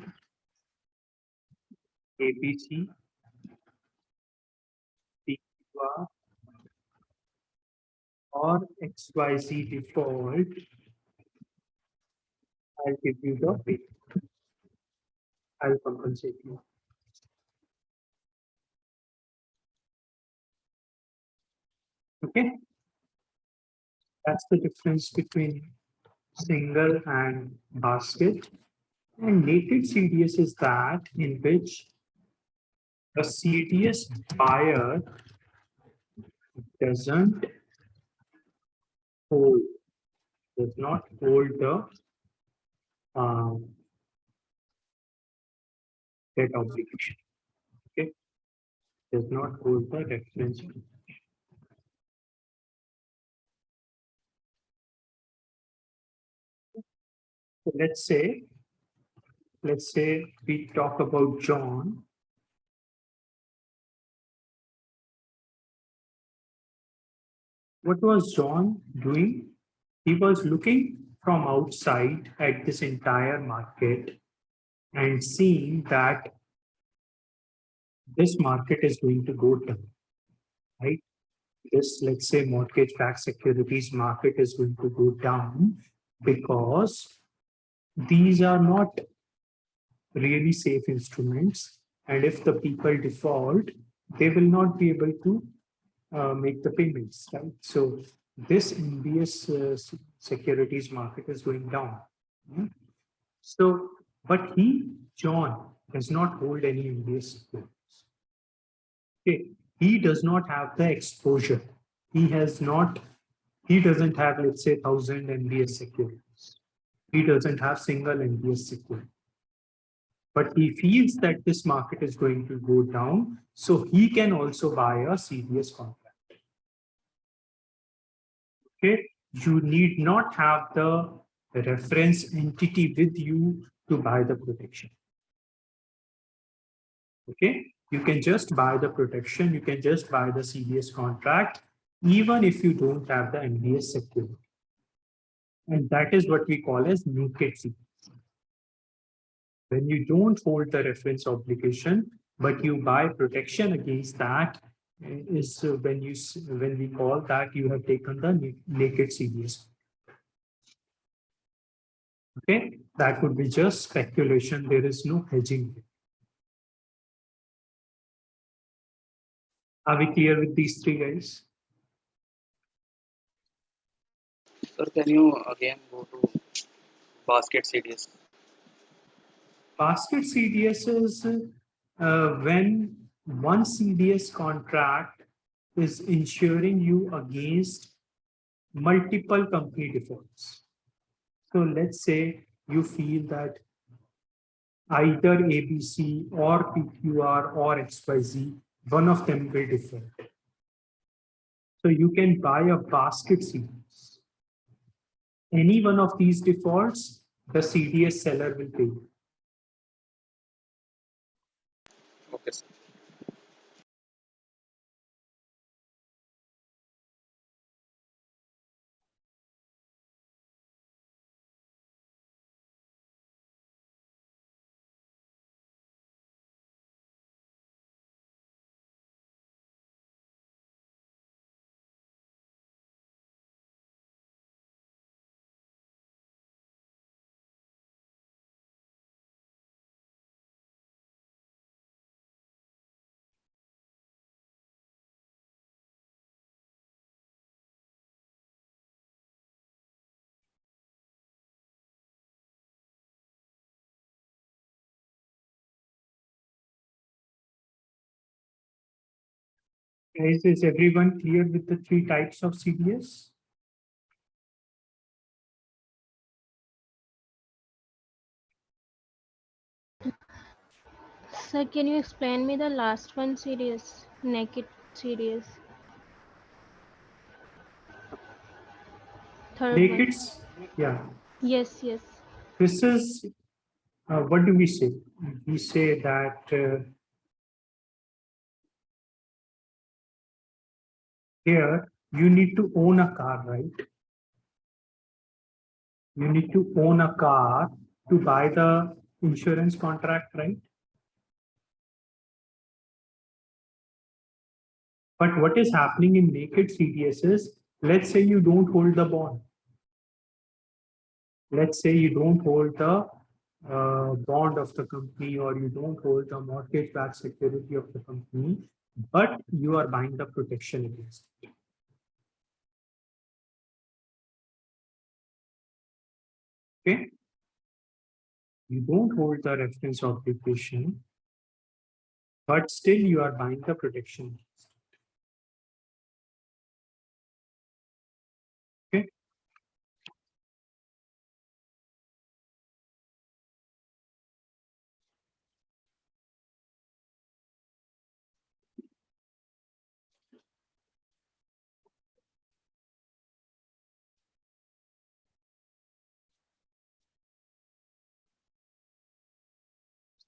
[SPEAKER 1] ABC, PQR, or XYZ default, I'll give you the payment. I'll compensate you. Okay. That's the difference between single and basket. And naked CDS is that in which a CDS buyer doesn't hold, does not hold the debt obligation. Okay, does not hold the reference. So let's say we talk about John. What was John doing? He was looking from outside at this entire market and seeing that this market is going to go down, right? This, let's say, mortgage-backed securities market is going to go down because these are not really safe instruments. And if the people default, they will not be able to make the payments, right? So this MBS securities market is going down. Yeah? So, but John, does not hold any MBS securities. Okay, he does not have the exposure. He has not. He doesn't have, let's say, 1,000 MBS securities. He doesn't have single MBS security. But he feels that this market is going to go down, so he can also buy a CDS contract. Okay, you need not have the reference entity with you to buy the protection. Okay, you can just buy the protection, you can just buy the CDS contract, even if you don't have the MBS security. And that is what we call as naked CDS. When you don't hold the reference obligation, but you buy protection against that, is when we call that you have taken the naked CDS. Okay, that would be just speculation. There is no hedging. Are we clear with these three guys?
[SPEAKER 2] Sir, can you again go to basket CDS?
[SPEAKER 1] Basket CDS is when one CDS contract is insuring you against multiple company defaults. So let's say you feel that either ABC or PQR or XYZ, one of them will default. So you can buy a basket CDS. Any one of these defaults, the CDS seller will pay you.
[SPEAKER 2] Okay, sir.
[SPEAKER 1] Guys, is everyone clear with the three types of CDS?
[SPEAKER 3] Sir, can you explain me the last one series, naked series? Third one.
[SPEAKER 1] Nakeds, yeah.
[SPEAKER 3] Yes, yes.
[SPEAKER 1] This is, what do we say? We say that here you need to own a car, right? You need to own a car to buy the insurance contract, right? But what is happening in naked CDS is, let's say you don't hold the bond. Let's say you don't hold the bond of the company, or you don't hold the mortgage-backed security of the company, but you are buying the protection against it. Okay? You don't hold the reference obligation, but still you are buying the protection. Okay?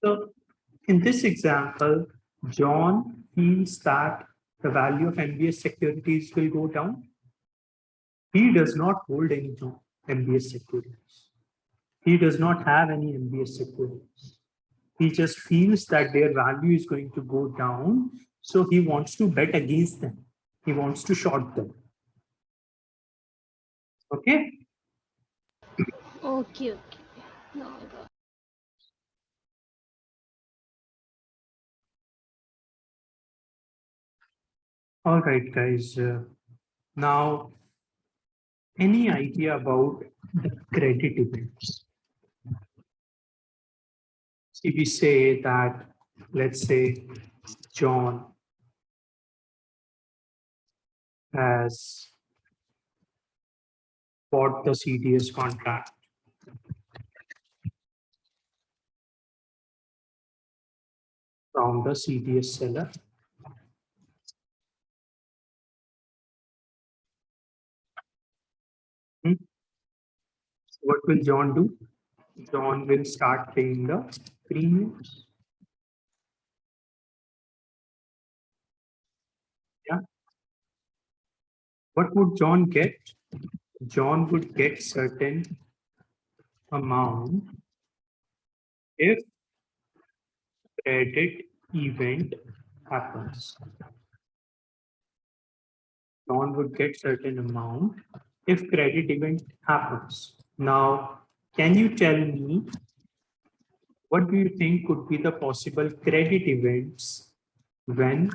[SPEAKER 1] So in this example, John feels that the value of MBS securities will go down. He does not hold any MBS securities. He does not have any MBS securities. He just feels that their value is going to go down. So he wants to bet against them. He wants to short them. Okay?
[SPEAKER 3] Okay, okay. No, I got it.
[SPEAKER 1] All right, guys. Now, any idea about the credit events? See, we say that, let's say, John has bought the CDS contract from the CDS seller. What will John do? John will start paying the premiums. Yeah. What would John get? John would get certain amount if credit event happens. John would get certain amount if credit event happens. Now, can you tell me what do you think could be the possible credit events when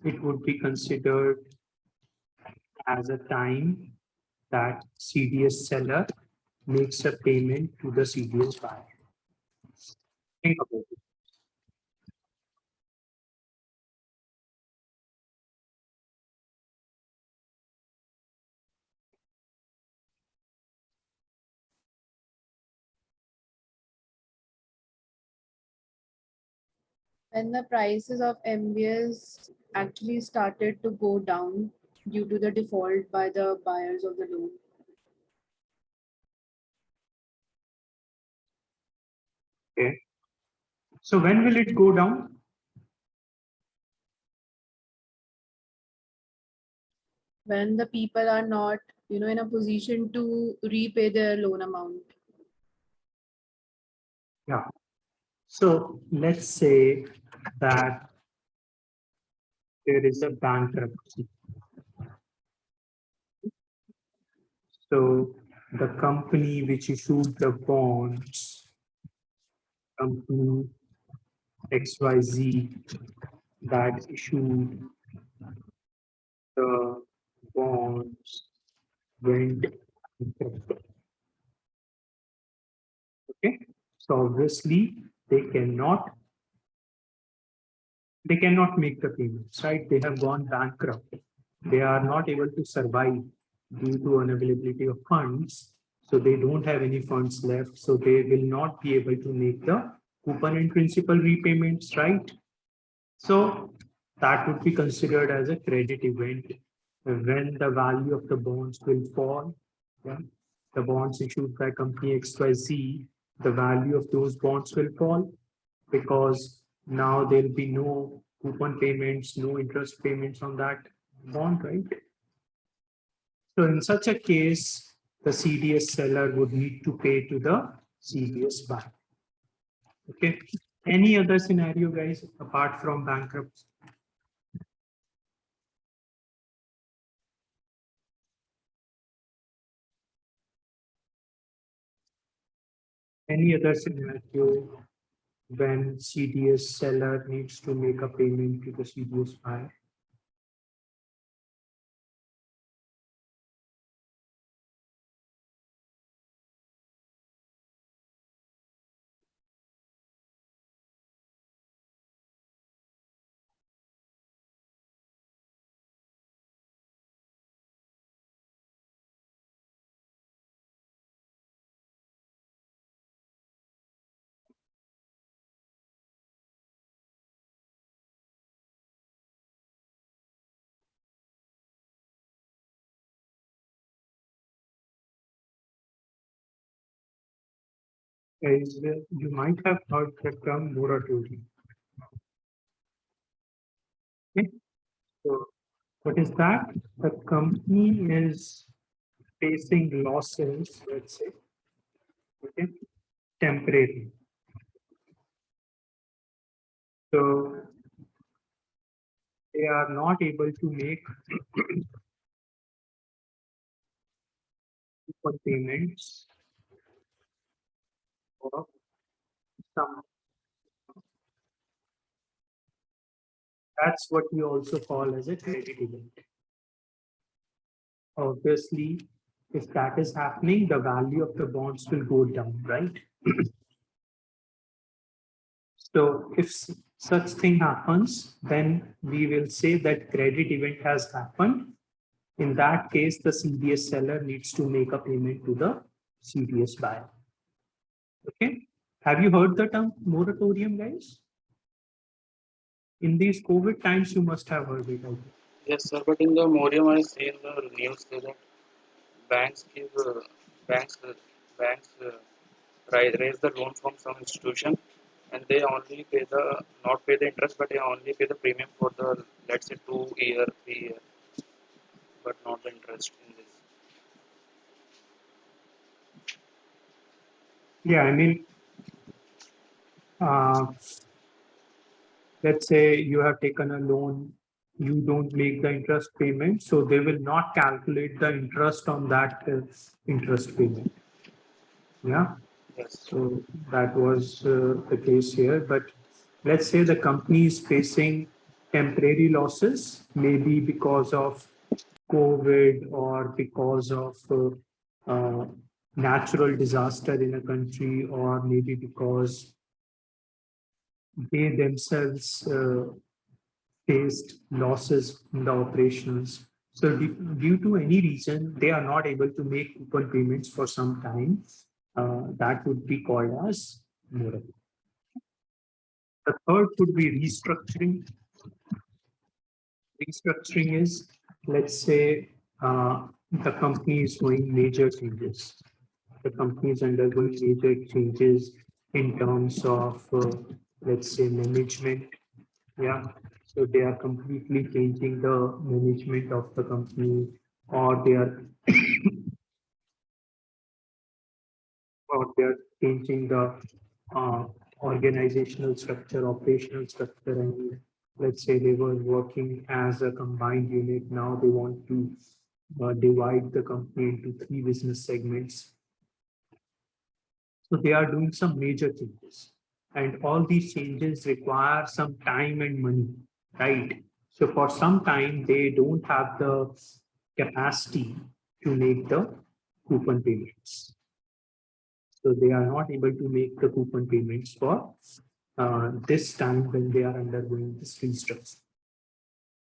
[SPEAKER 1] it would be considered as a time that CDS seller makes a payment to the CDS buyer? Think about it.
[SPEAKER 4] When the prices of MBS actually started to go down due to the default by the buyers of the loan.
[SPEAKER 1] Okay. So when will it go down?
[SPEAKER 4] When the people are not, in a position to repay their loan amount.
[SPEAKER 1] Yeah. So let's say that there is a bankruptcy. So the company which issued the bonds, company XYZ that issued the bonds went bankrupt. Okay. So obviously they cannot make the payments, right? They have gone bankrupt. They are not able to survive due to unavailability of funds. So they don't have any funds left. So they will not be able to make the coupon and principal repayments, right? So that would be considered as a credit event when the value of the bonds will fall. Yeah. The bonds issued by company XYZ, the value of those bonds will fall because now there'll be no coupon payments, no interest payments on that bond, right? So in such a case, the CDS seller would need to pay to the CDS buyer. Okay. Any other scenario, guys, apart from bankruptcy? Any other scenario when CDS seller needs to make a payment to the CDS buyer? Guys, you might have heard the term moratorium. Okay. So what is that? The company is facing losses, let's say, okay, temporary. So they are not able to make coupon payments for some. That's what we also call as a credit event. Obviously, if that is happening, the value of the bonds will go down, right? So if such thing happens, then we will say that credit event has happened. In that case, the CDS seller needs to make a payment to the CDS buyer. Okay. Have you heard the term moratorium, guys? In these COVID times, you must have heard it.
[SPEAKER 2] Yes, sir. But in the Morium, I see in the news say that banks give banks banks raise the loan from some institution, and they only pay the not pay the interest, but they only pay the premium for the, let's say, 2 year, 3 year, but not the interest in this.
[SPEAKER 1] Yeah, I mean, uh, let's say you have taken a loan, you don't make the interest payment, so they will not calculate the interest on that interest payment. Yeah.
[SPEAKER 2] Yes.
[SPEAKER 1] So that was the case here. But let's say the company is facing temporary losses, maybe because of COVID or because of natural disaster in a country, or maybe because they themselves faced losses in the operations. So due to any reason, they are not able to make coupon payments for some time. That would be called as moratorium. The third would be restructuring. Restructuring is, let's say, the company is going major changes. The company is undergoing major changes in terms of, let's say, management. Yeah. So they are completely changing the management of the company, or they are or they are changing the uh, organizational structure, operational structure, and let's say they were working as a combined unit. Now they want to divide the company into three business segments. So they are doing some major changes, and all these changes require some time and money, right? So for some time, they don't have the capacity to make the coupon payments. So they are not able to make the coupon payments for this time when they are undergoing this restructure.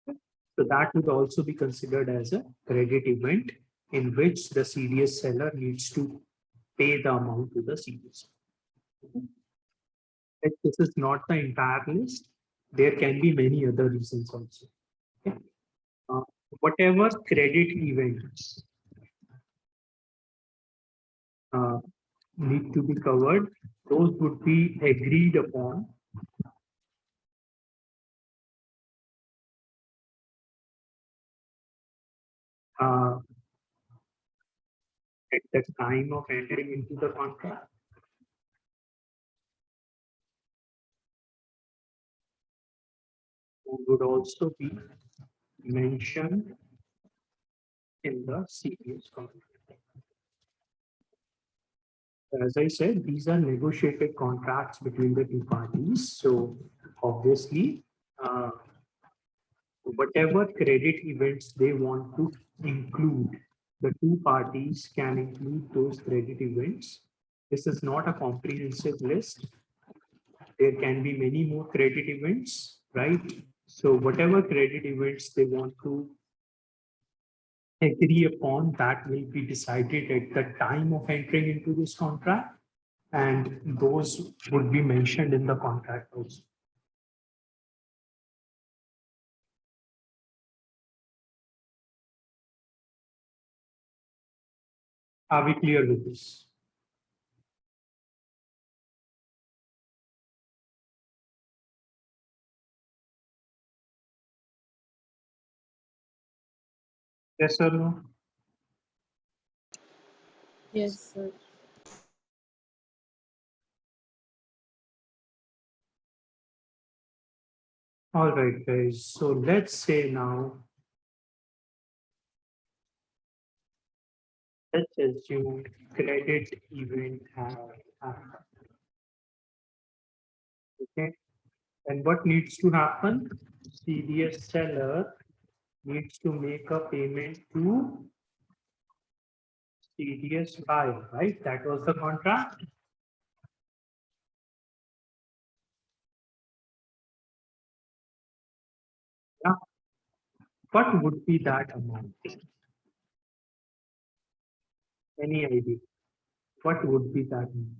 [SPEAKER 1] So that would also be considered as a credit event in which the CDS seller needs to pay the amount to the CDS. If this is not the entire list, there can be many other reasons also. Okay. Uh, Whatever credit events uh, need to be covered, those would be agreed upon uh, at the time of entering into the contract. Would also be mentioned in the CPS contract. As I said, these are negotiated contracts between the two parties. So obviously, whatever credit events they want to include, the two parties can include those credit events. This is not a comprehensive list. There can be many more credit events, right? So whatever credit events they want to agree upon, that will be decided at the time of entering into this contract, and those would be mentioned in the contract also. Are we clear with this? Yes or no?
[SPEAKER 4] Yes, sir.
[SPEAKER 1] All right, guys. So let's say now, let's assume credit event has happened. Okay. And what needs to happen? CDS seller needs to make a payment to CDS buyer, right? That was the contract. Yeah. What would be that amount? Any idea? What would be that amount?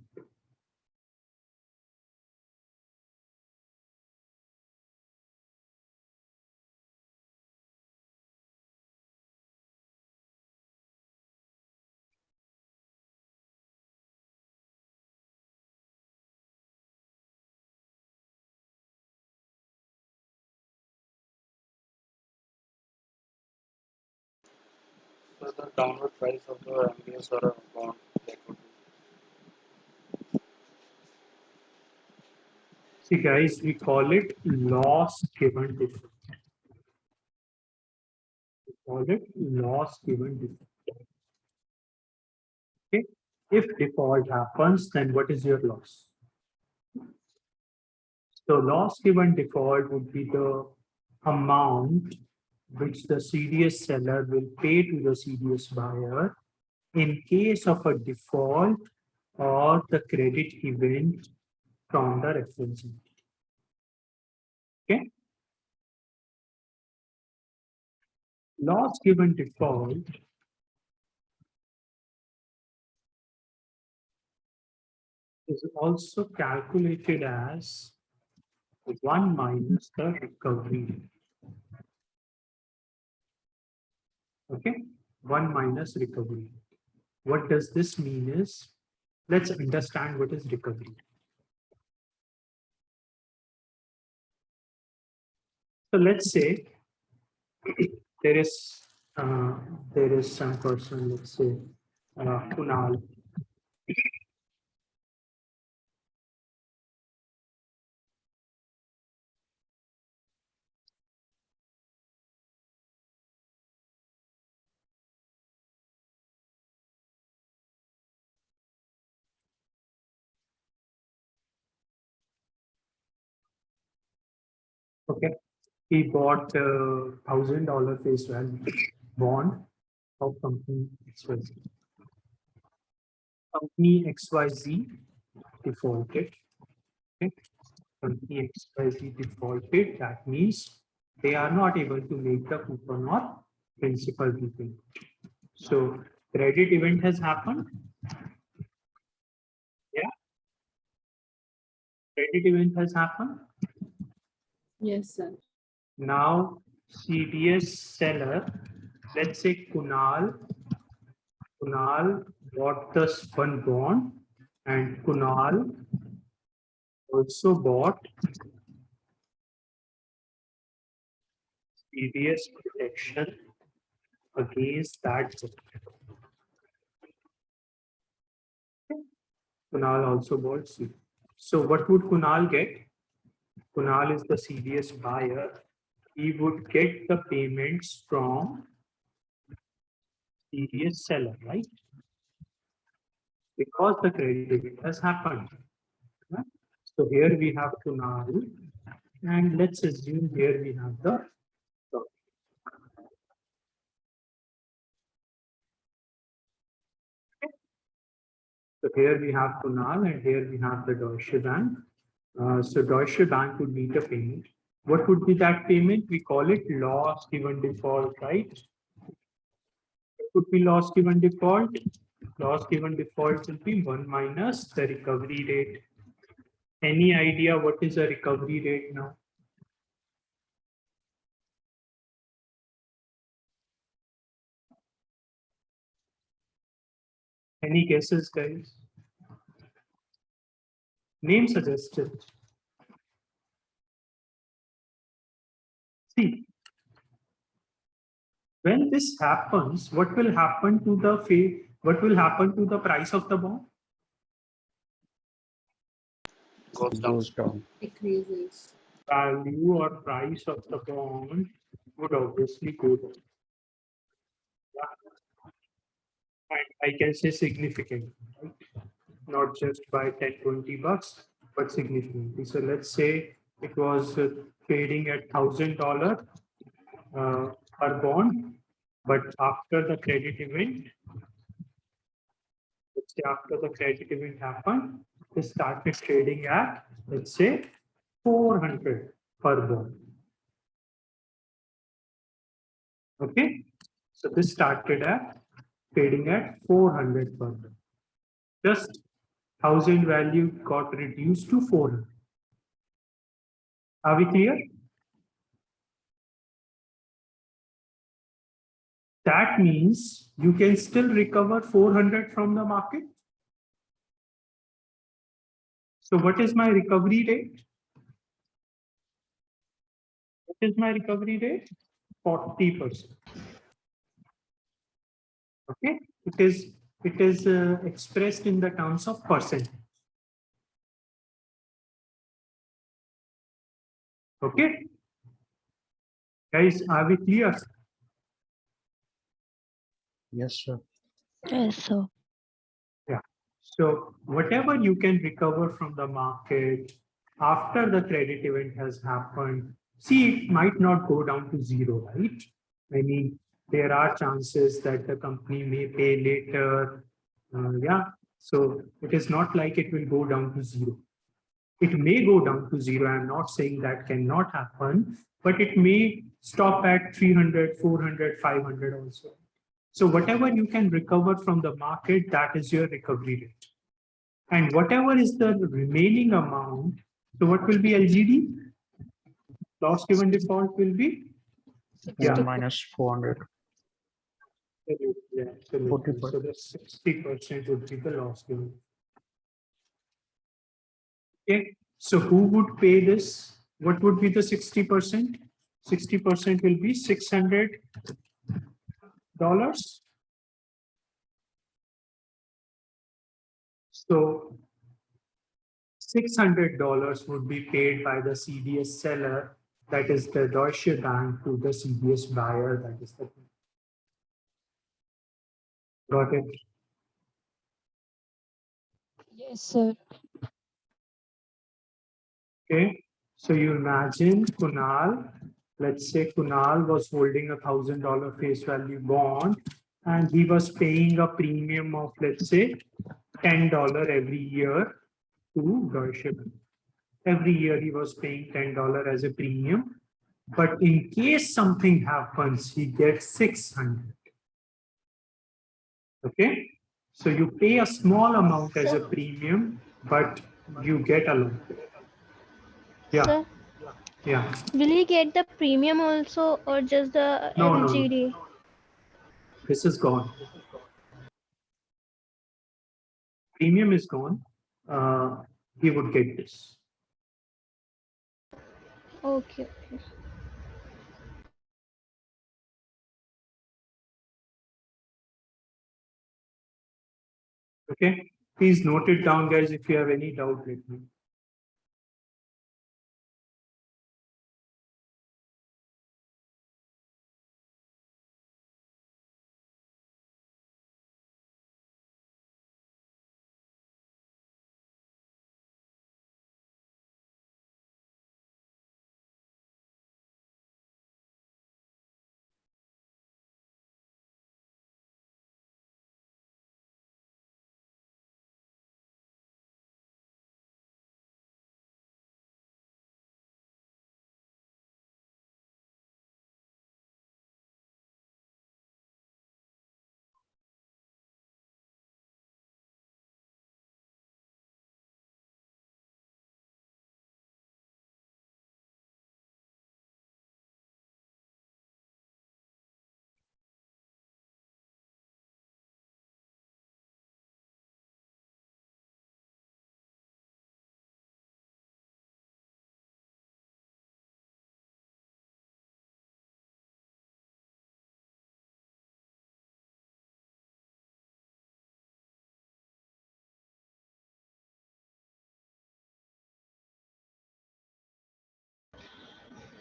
[SPEAKER 2] So the downward price of the MBS or a bond, that would be.
[SPEAKER 1] See, guys, we call it loss given default. We call it loss given default. Okay. If default happens, then what is your loss? So loss given default would be the amount which the CDS seller will pay to the CDS buyer in case of a default or the credit event from the reference entity. Okay. Loss given default is also calculated as 1 minus the recovery rate. Okay, 1 minus recovery. What does this mean is, let's understand what is recovery. So let's say there is some person, let's say Kunal. Okay, he bought $1,000 face value bond of company XYZ. Company XYZ defaulted. Okay, company XYZ defaulted. That means they are not able to make the coupon or principal repayment. So credit event has happened. Yeah, credit event has happened.
[SPEAKER 4] Yes, sir.
[SPEAKER 1] Now CDS seller, let's say Kunal bought the spun bond and Kunal also bought CDS protection against that. Kunal also bought C. So what would Kunal get? Kunal is the CDS buyer. He would get the payments from CDS seller, right? Because the credit event has happened. Right? So here we have Kunal, and let's assume here we have the. So here we have Kunal, and here we have the Deutsche Bank. So Deutsche Bank would meet a payment. What would be that payment? We call it loss given default, right? It would be loss given default. Loss given default will be 1 minus the recovery rate. Any idea what is a recovery rate now? Any guesses, guys? Name suggested. See, when this happens, what will happen to the what will happen to the price of the bond?
[SPEAKER 2] Goes down.
[SPEAKER 6] Goes down.
[SPEAKER 4] Decreases.
[SPEAKER 1] Value or price of the bond would obviously go down. And I can say significant, right? Not just by 10, 20 bucks, but significantly. So let's say it was trading at $1,000 per bond, but after the credit event, let's say after the credit event happened, it started trading at, let's say, 400 per bond. Okay, so this started at trading at 400 per bond. Just 1,000 value got reduced to 400. Are we clear? That means you can still recover 400 from the market. So what is my recovery rate? What is my recovery rate? 40%. Okay, it is expressed in the terms of percent. Okay, guys, are we clear?
[SPEAKER 6] Yes, sir.
[SPEAKER 7] Yes, sir.
[SPEAKER 1] Yeah. So whatever you can recover from the market after the credit event has happened, see, it might not go down to zero, right? I mean, there are chances that the company may pay later. Yeah. So it is not like it will go down to zero. It may go down to zero. I'm not saying that cannot happen, but it may stop at 300, 400, 500 also. So whatever you can recover from the market, that is your recovery rate. And whatever is the remaining amount, so what will be LGD? Loss given default will be, yeah,
[SPEAKER 6] minus 400.
[SPEAKER 1] yeah, absolutely.
[SPEAKER 6] 44.
[SPEAKER 1] So the 60% would be the loss given. Okay, so who would pay this? What would be the 60%? 60% will be $600. So $600 would be paid by the CDS seller, that is the Deutsche Bank, to the CDS buyer, that is the. Got it?
[SPEAKER 7] Yes, sir.
[SPEAKER 1] Okay, so you imagine Kunal, let's say Kunal was holding $1,000 face value bond and he was paying a premium of, let's say, $10 every year to Deutsche Bank. Every year he was paying $10 as a premium, but in case something happens, he gets 600. Okay, so you pay a small amount as a premium, but you get a lot. Yeah,
[SPEAKER 3] Sir,
[SPEAKER 1] yeah.
[SPEAKER 3] will he get the premium also or just the
[SPEAKER 1] No, no, no.
[SPEAKER 3] MGD?
[SPEAKER 1] This is gone. Premium is gone. He would get this.
[SPEAKER 3] Okay.
[SPEAKER 1] Okay, please note it down, guys. If you have any doubt, let me.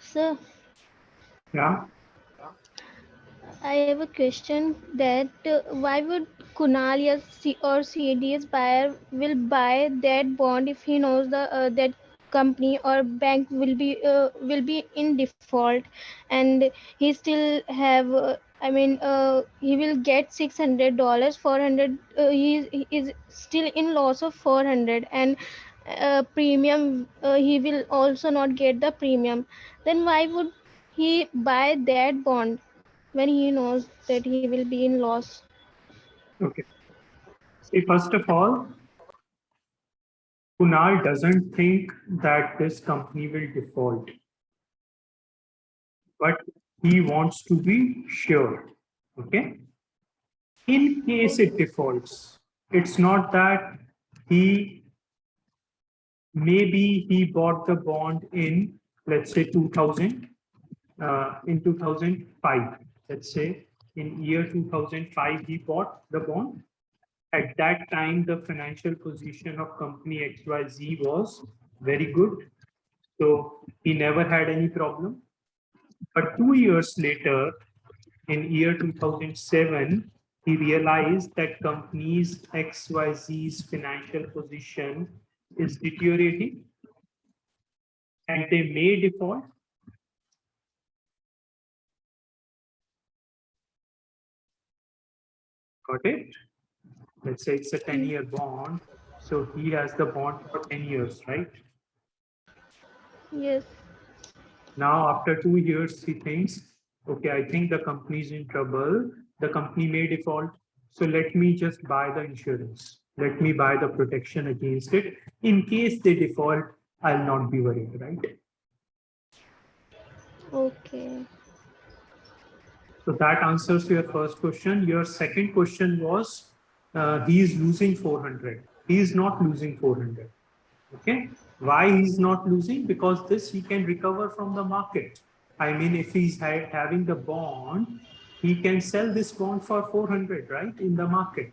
[SPEAKER 3] Sir,
[SPEAKER 1] Yeah.
[SPEAKER 3] I have a question that why would Kunal or CDS buyer will buy that bond if he knows the that company or bank will be in default and he still have he will get $600 400 he is still in loss of 400 and premium he will also not get the premium, then why would he buy that bond when he knows that he will be in loss?
[SPEAKER 1] Okay. See, first of all, Kunal doesn't think that this company will default, but he wants to be sure. Okay. In case it defaults, it's not that he maybe he bought the bond in, let's say, 2000, in 2005. Let's say in year 2005 he bought the bond. At that time, the financial position of company XYZ was very good, so he never had any problem. But 2 years later, in year 2007, he realized that company's XYZ's financial position is deteriorating and they may default. Got it? Let's say it's a 10-year bond. So he has the bond for 10 years, right?
[SPEAKER 3] Yes.
[SPEAKER 1] Now, after 2 years, he thinks, okay, I think the company is in trouble. The company may default. So let me just buy the insurance. Let me buy the protection against it. In case they default, I'll not be worried, right?
[SPEAKER 3] Okay.
[SPEAKER 1] So that answers your first question. Your second question was, he is losing 400. He is not losing 400. Okay. Why he's not losing? Because this he can recover from the market. I mean, if he's having the bond, he can sell this bond for 400, right, in the market.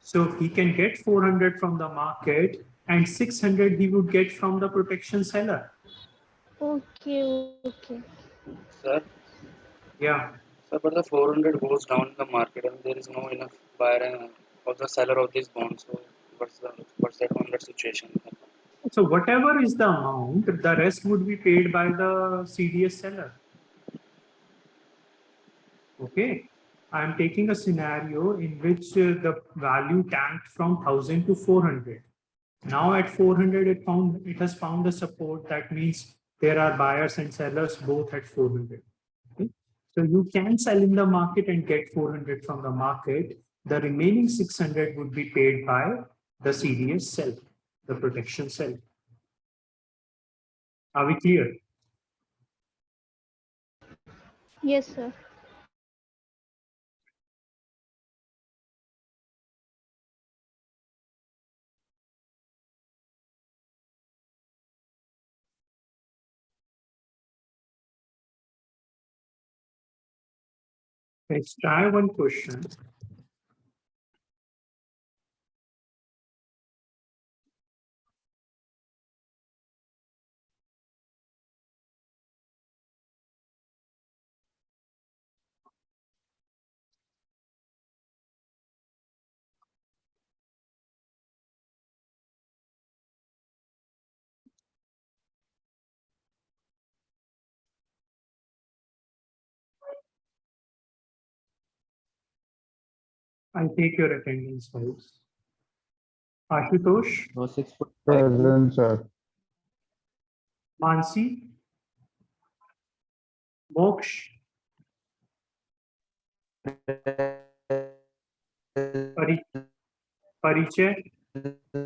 [SPEAKER 1] So he can get 400 from the market and 600 he would get from the protection seller.
[SPEAKER 3] Okay.
[SPEAKER 2] Sir,
[SPEAKER 1] Yeah.
[SPEAKER 2] sir, but the 400 goes down in the market and there is no enough buyer or the seller of this bond. So what's that on that situation?
[SPEAKER 1] So whatever is the amount, the rest would be paid by the CDS seller. Okay. I'm taking a scenario in which the value tanked from 1000 to 400. Now at 400, it has found the support. That means there are buyers and sellers both at 400. Okay? So you can sell in the market and get 400 from the market. The remaining 600 would be paid by the CDS sell, the protection sell. Are we clear?
[SPEAKER 3] Yes, sir.
[SPEAKER 1] Let's try one question. I'll take your attendance, folks. Ashutosh,
[SPEAKER 6] No 6.5.
[SPEAKER 5] Present, sir.
[SPEAKER 1] Mansi, Moksh, Pari, Parichay,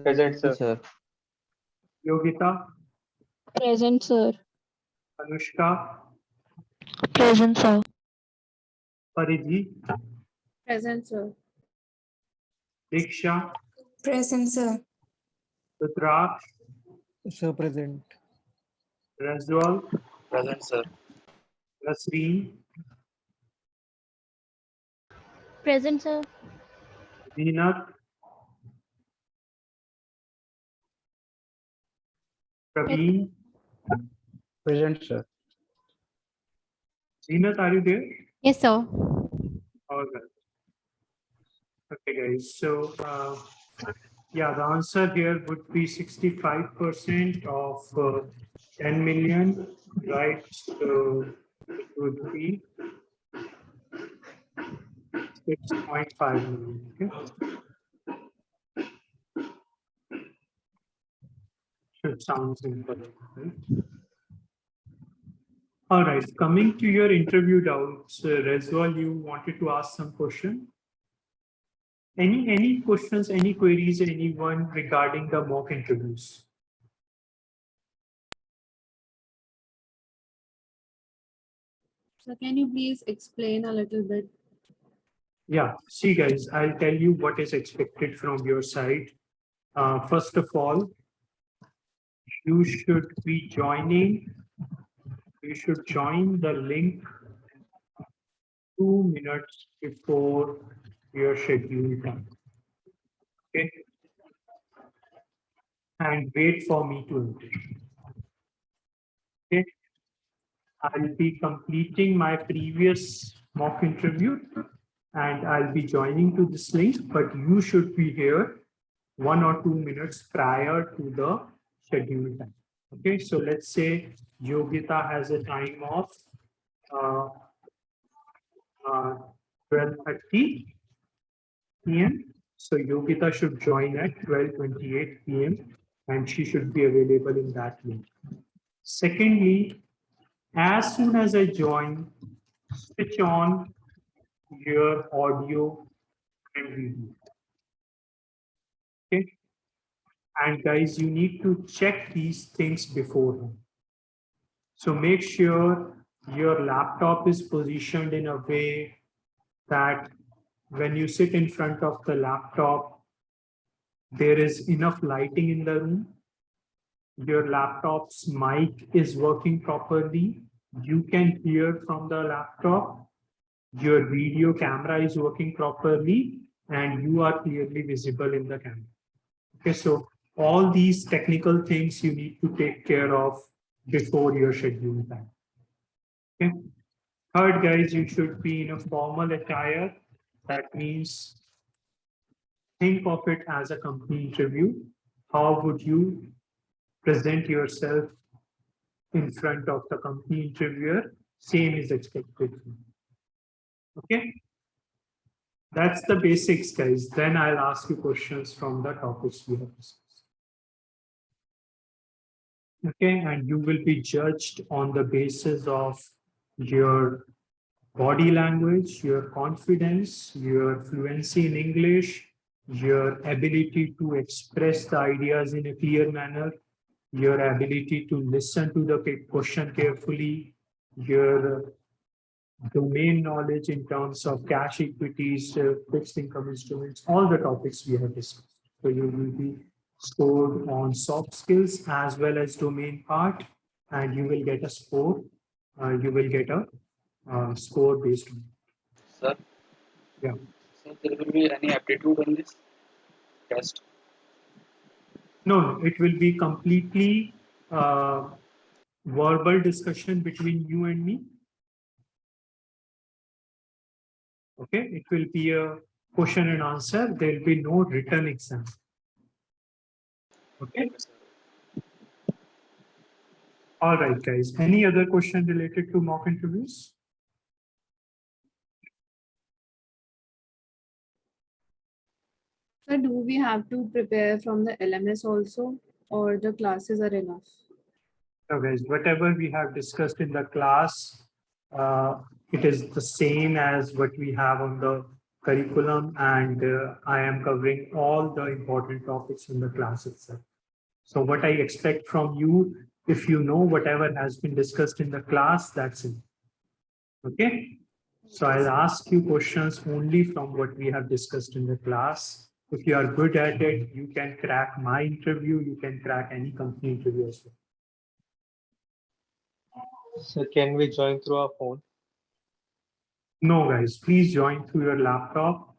[SPEAKER 6] Present, sir.
[SPEAKER 1] Yogita,
[SPEAKER 7] Present, sir.
[SPEAKER 1] Anushka,
[SPEAKER 7] Present, sir.
[SPEAKER 1] Paridhi,
[SPEAKER 4] Present, sir.
[SPEAKER 1] Diksha,
[SPEAKER 8] Present, sir.
[SPEAKER 1] Rudraksh,
[SPEAKER 6] Sir, present.
[SPEAKER 1] Razwal,
[SPEAKER 2] Present, sir.
[SPEAKER 1] Nasreen,
[SPEAKER 3] Present, sir.
[SPEAKER 1] Zeenat, Praveen.
[SPEAKER 6] Present, sir.
[SPEAKER 1] Zeenat, are you there?
[SPEAKER 9] Yes, sir.
[SPEAKER 1] All right. Okay, guys. So, yeah, the answer here would be 65% of 10 million, right? So it would be 6.5 million. Okay. Should sound simple, right? All right. Coming to your interview doubts, Rezwal, you wanted to ask some question. Any questions, any queries, anyone regarding the mock interviews?
[SPEAKER 4] So can you please explain a little bit?
[SPEAKER 1] Yeah, see guys, I'll tell you what is expected from your side. First of all, you should join the link 2 minutes before your scheduled time. Okay. And wait for me to enter. Okay. I'll be completing my previous mock interview and I'll be joining to this link, but you should be here 1 or 2 minutes prior to the scheduled time. Okay, so let's say Yogita has a time of uh, 12:30 p.m. So Yogita should join at 12:28 p.m. and she should be available in that link. Secondly, as soon as I join, switch on your audio and video. Okay. And guys, you need to check these things beforehand. So make sure your laptop is positioned in a way that when you sit in front of the laptop, there is enough lighting in the room. Your laptop's mic is working properly. You can hear from the laptop. Your video camera is working properly, and you are clearly visible in the camera. Okay, so all these technical things you need to take care of before your schedule time. Okay. Third, guys, you should be in a formal attire. That means think of it as a company interview. How would you present yourself in front of the company interviewer? Same is expected. Okay. That's the basics, guys. Then I'll ask you questions from the topics we have discussed. Okay, and you will be judged on the basis of your body language, your confidence, your fluency in English, your ability to express the ideas in a clear manner, your ability to listen to the question carefully, your domain knowledge in terms of cash equities, fixed income instruments, all the topics we have discussed. So you will be scored on soft skills as well as domain part, and you will get a score. You will get a score based on.
[SPEAKER 2] Sir,
[SPEAKER 1] Yeah.
[SPEAKER 2] so there will be any aptitude on this test?
[SPEAKER 1] No, it will be completely verbal discussion between you and me. Okay, it will be a question and answer. There will be no written exam. Okay. All right, guys. Any other question related to mock interviews?
[SPEAKER 4] So do we have to prepare from the LMS also, or the classes are enough?
[SPEAKER 1] So guys, whatever we have discussed in the class, it is the same as what we have on the curriculum, and I am covering all the important topics in the class itself. So what I expect from you, if you know whatever has been discussed in the class, that's it. Okay. So I'll ask you questions only from what we have discussed in the class. If you are good at it, you can crack my interview, you can crack any company interview as well.
[SPEAKER 6] So can we join through our phone?
[SPEAKER 1] No, guys, please join through your laptop.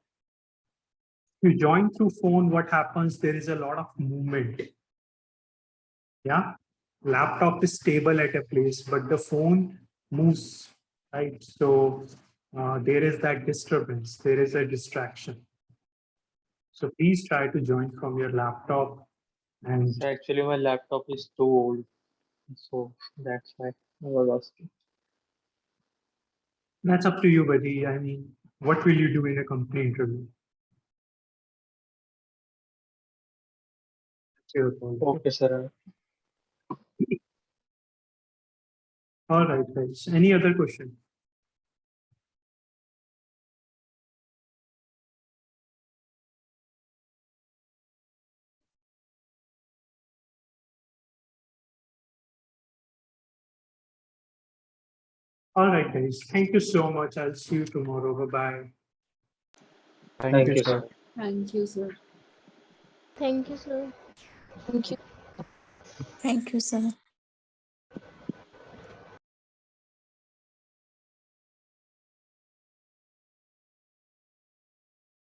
[SPEAKER 1] If you join through phone, what happens? There is a lot of movement. Yeah. Laptop is stable at a place, but the phone moves, right? So there is that disturbance. There is a distraction. So please try to join from your laptop. And
[SPEAKER 6] So actually my laptop is too old. So that's why I was asking.
[SPEAKER 1] that's up to you, buddy. I mean, what will you do in a company interview? It's your call.
[SPEAKER 6] Okay, sir.
[SPEAKER 1] All right, guys. Any other question? All right, guys. Thank you so much. I'll see you tomorrow. Bye-bye.
[SPEAKER 6] Thank you, sir.
[SPEAKER 4] Thank you, sir.
[SPEAKER 3] Thank you, sir.
[SPEAKER 7] Thank you.
[SPEAKER 8] Thank you, sir.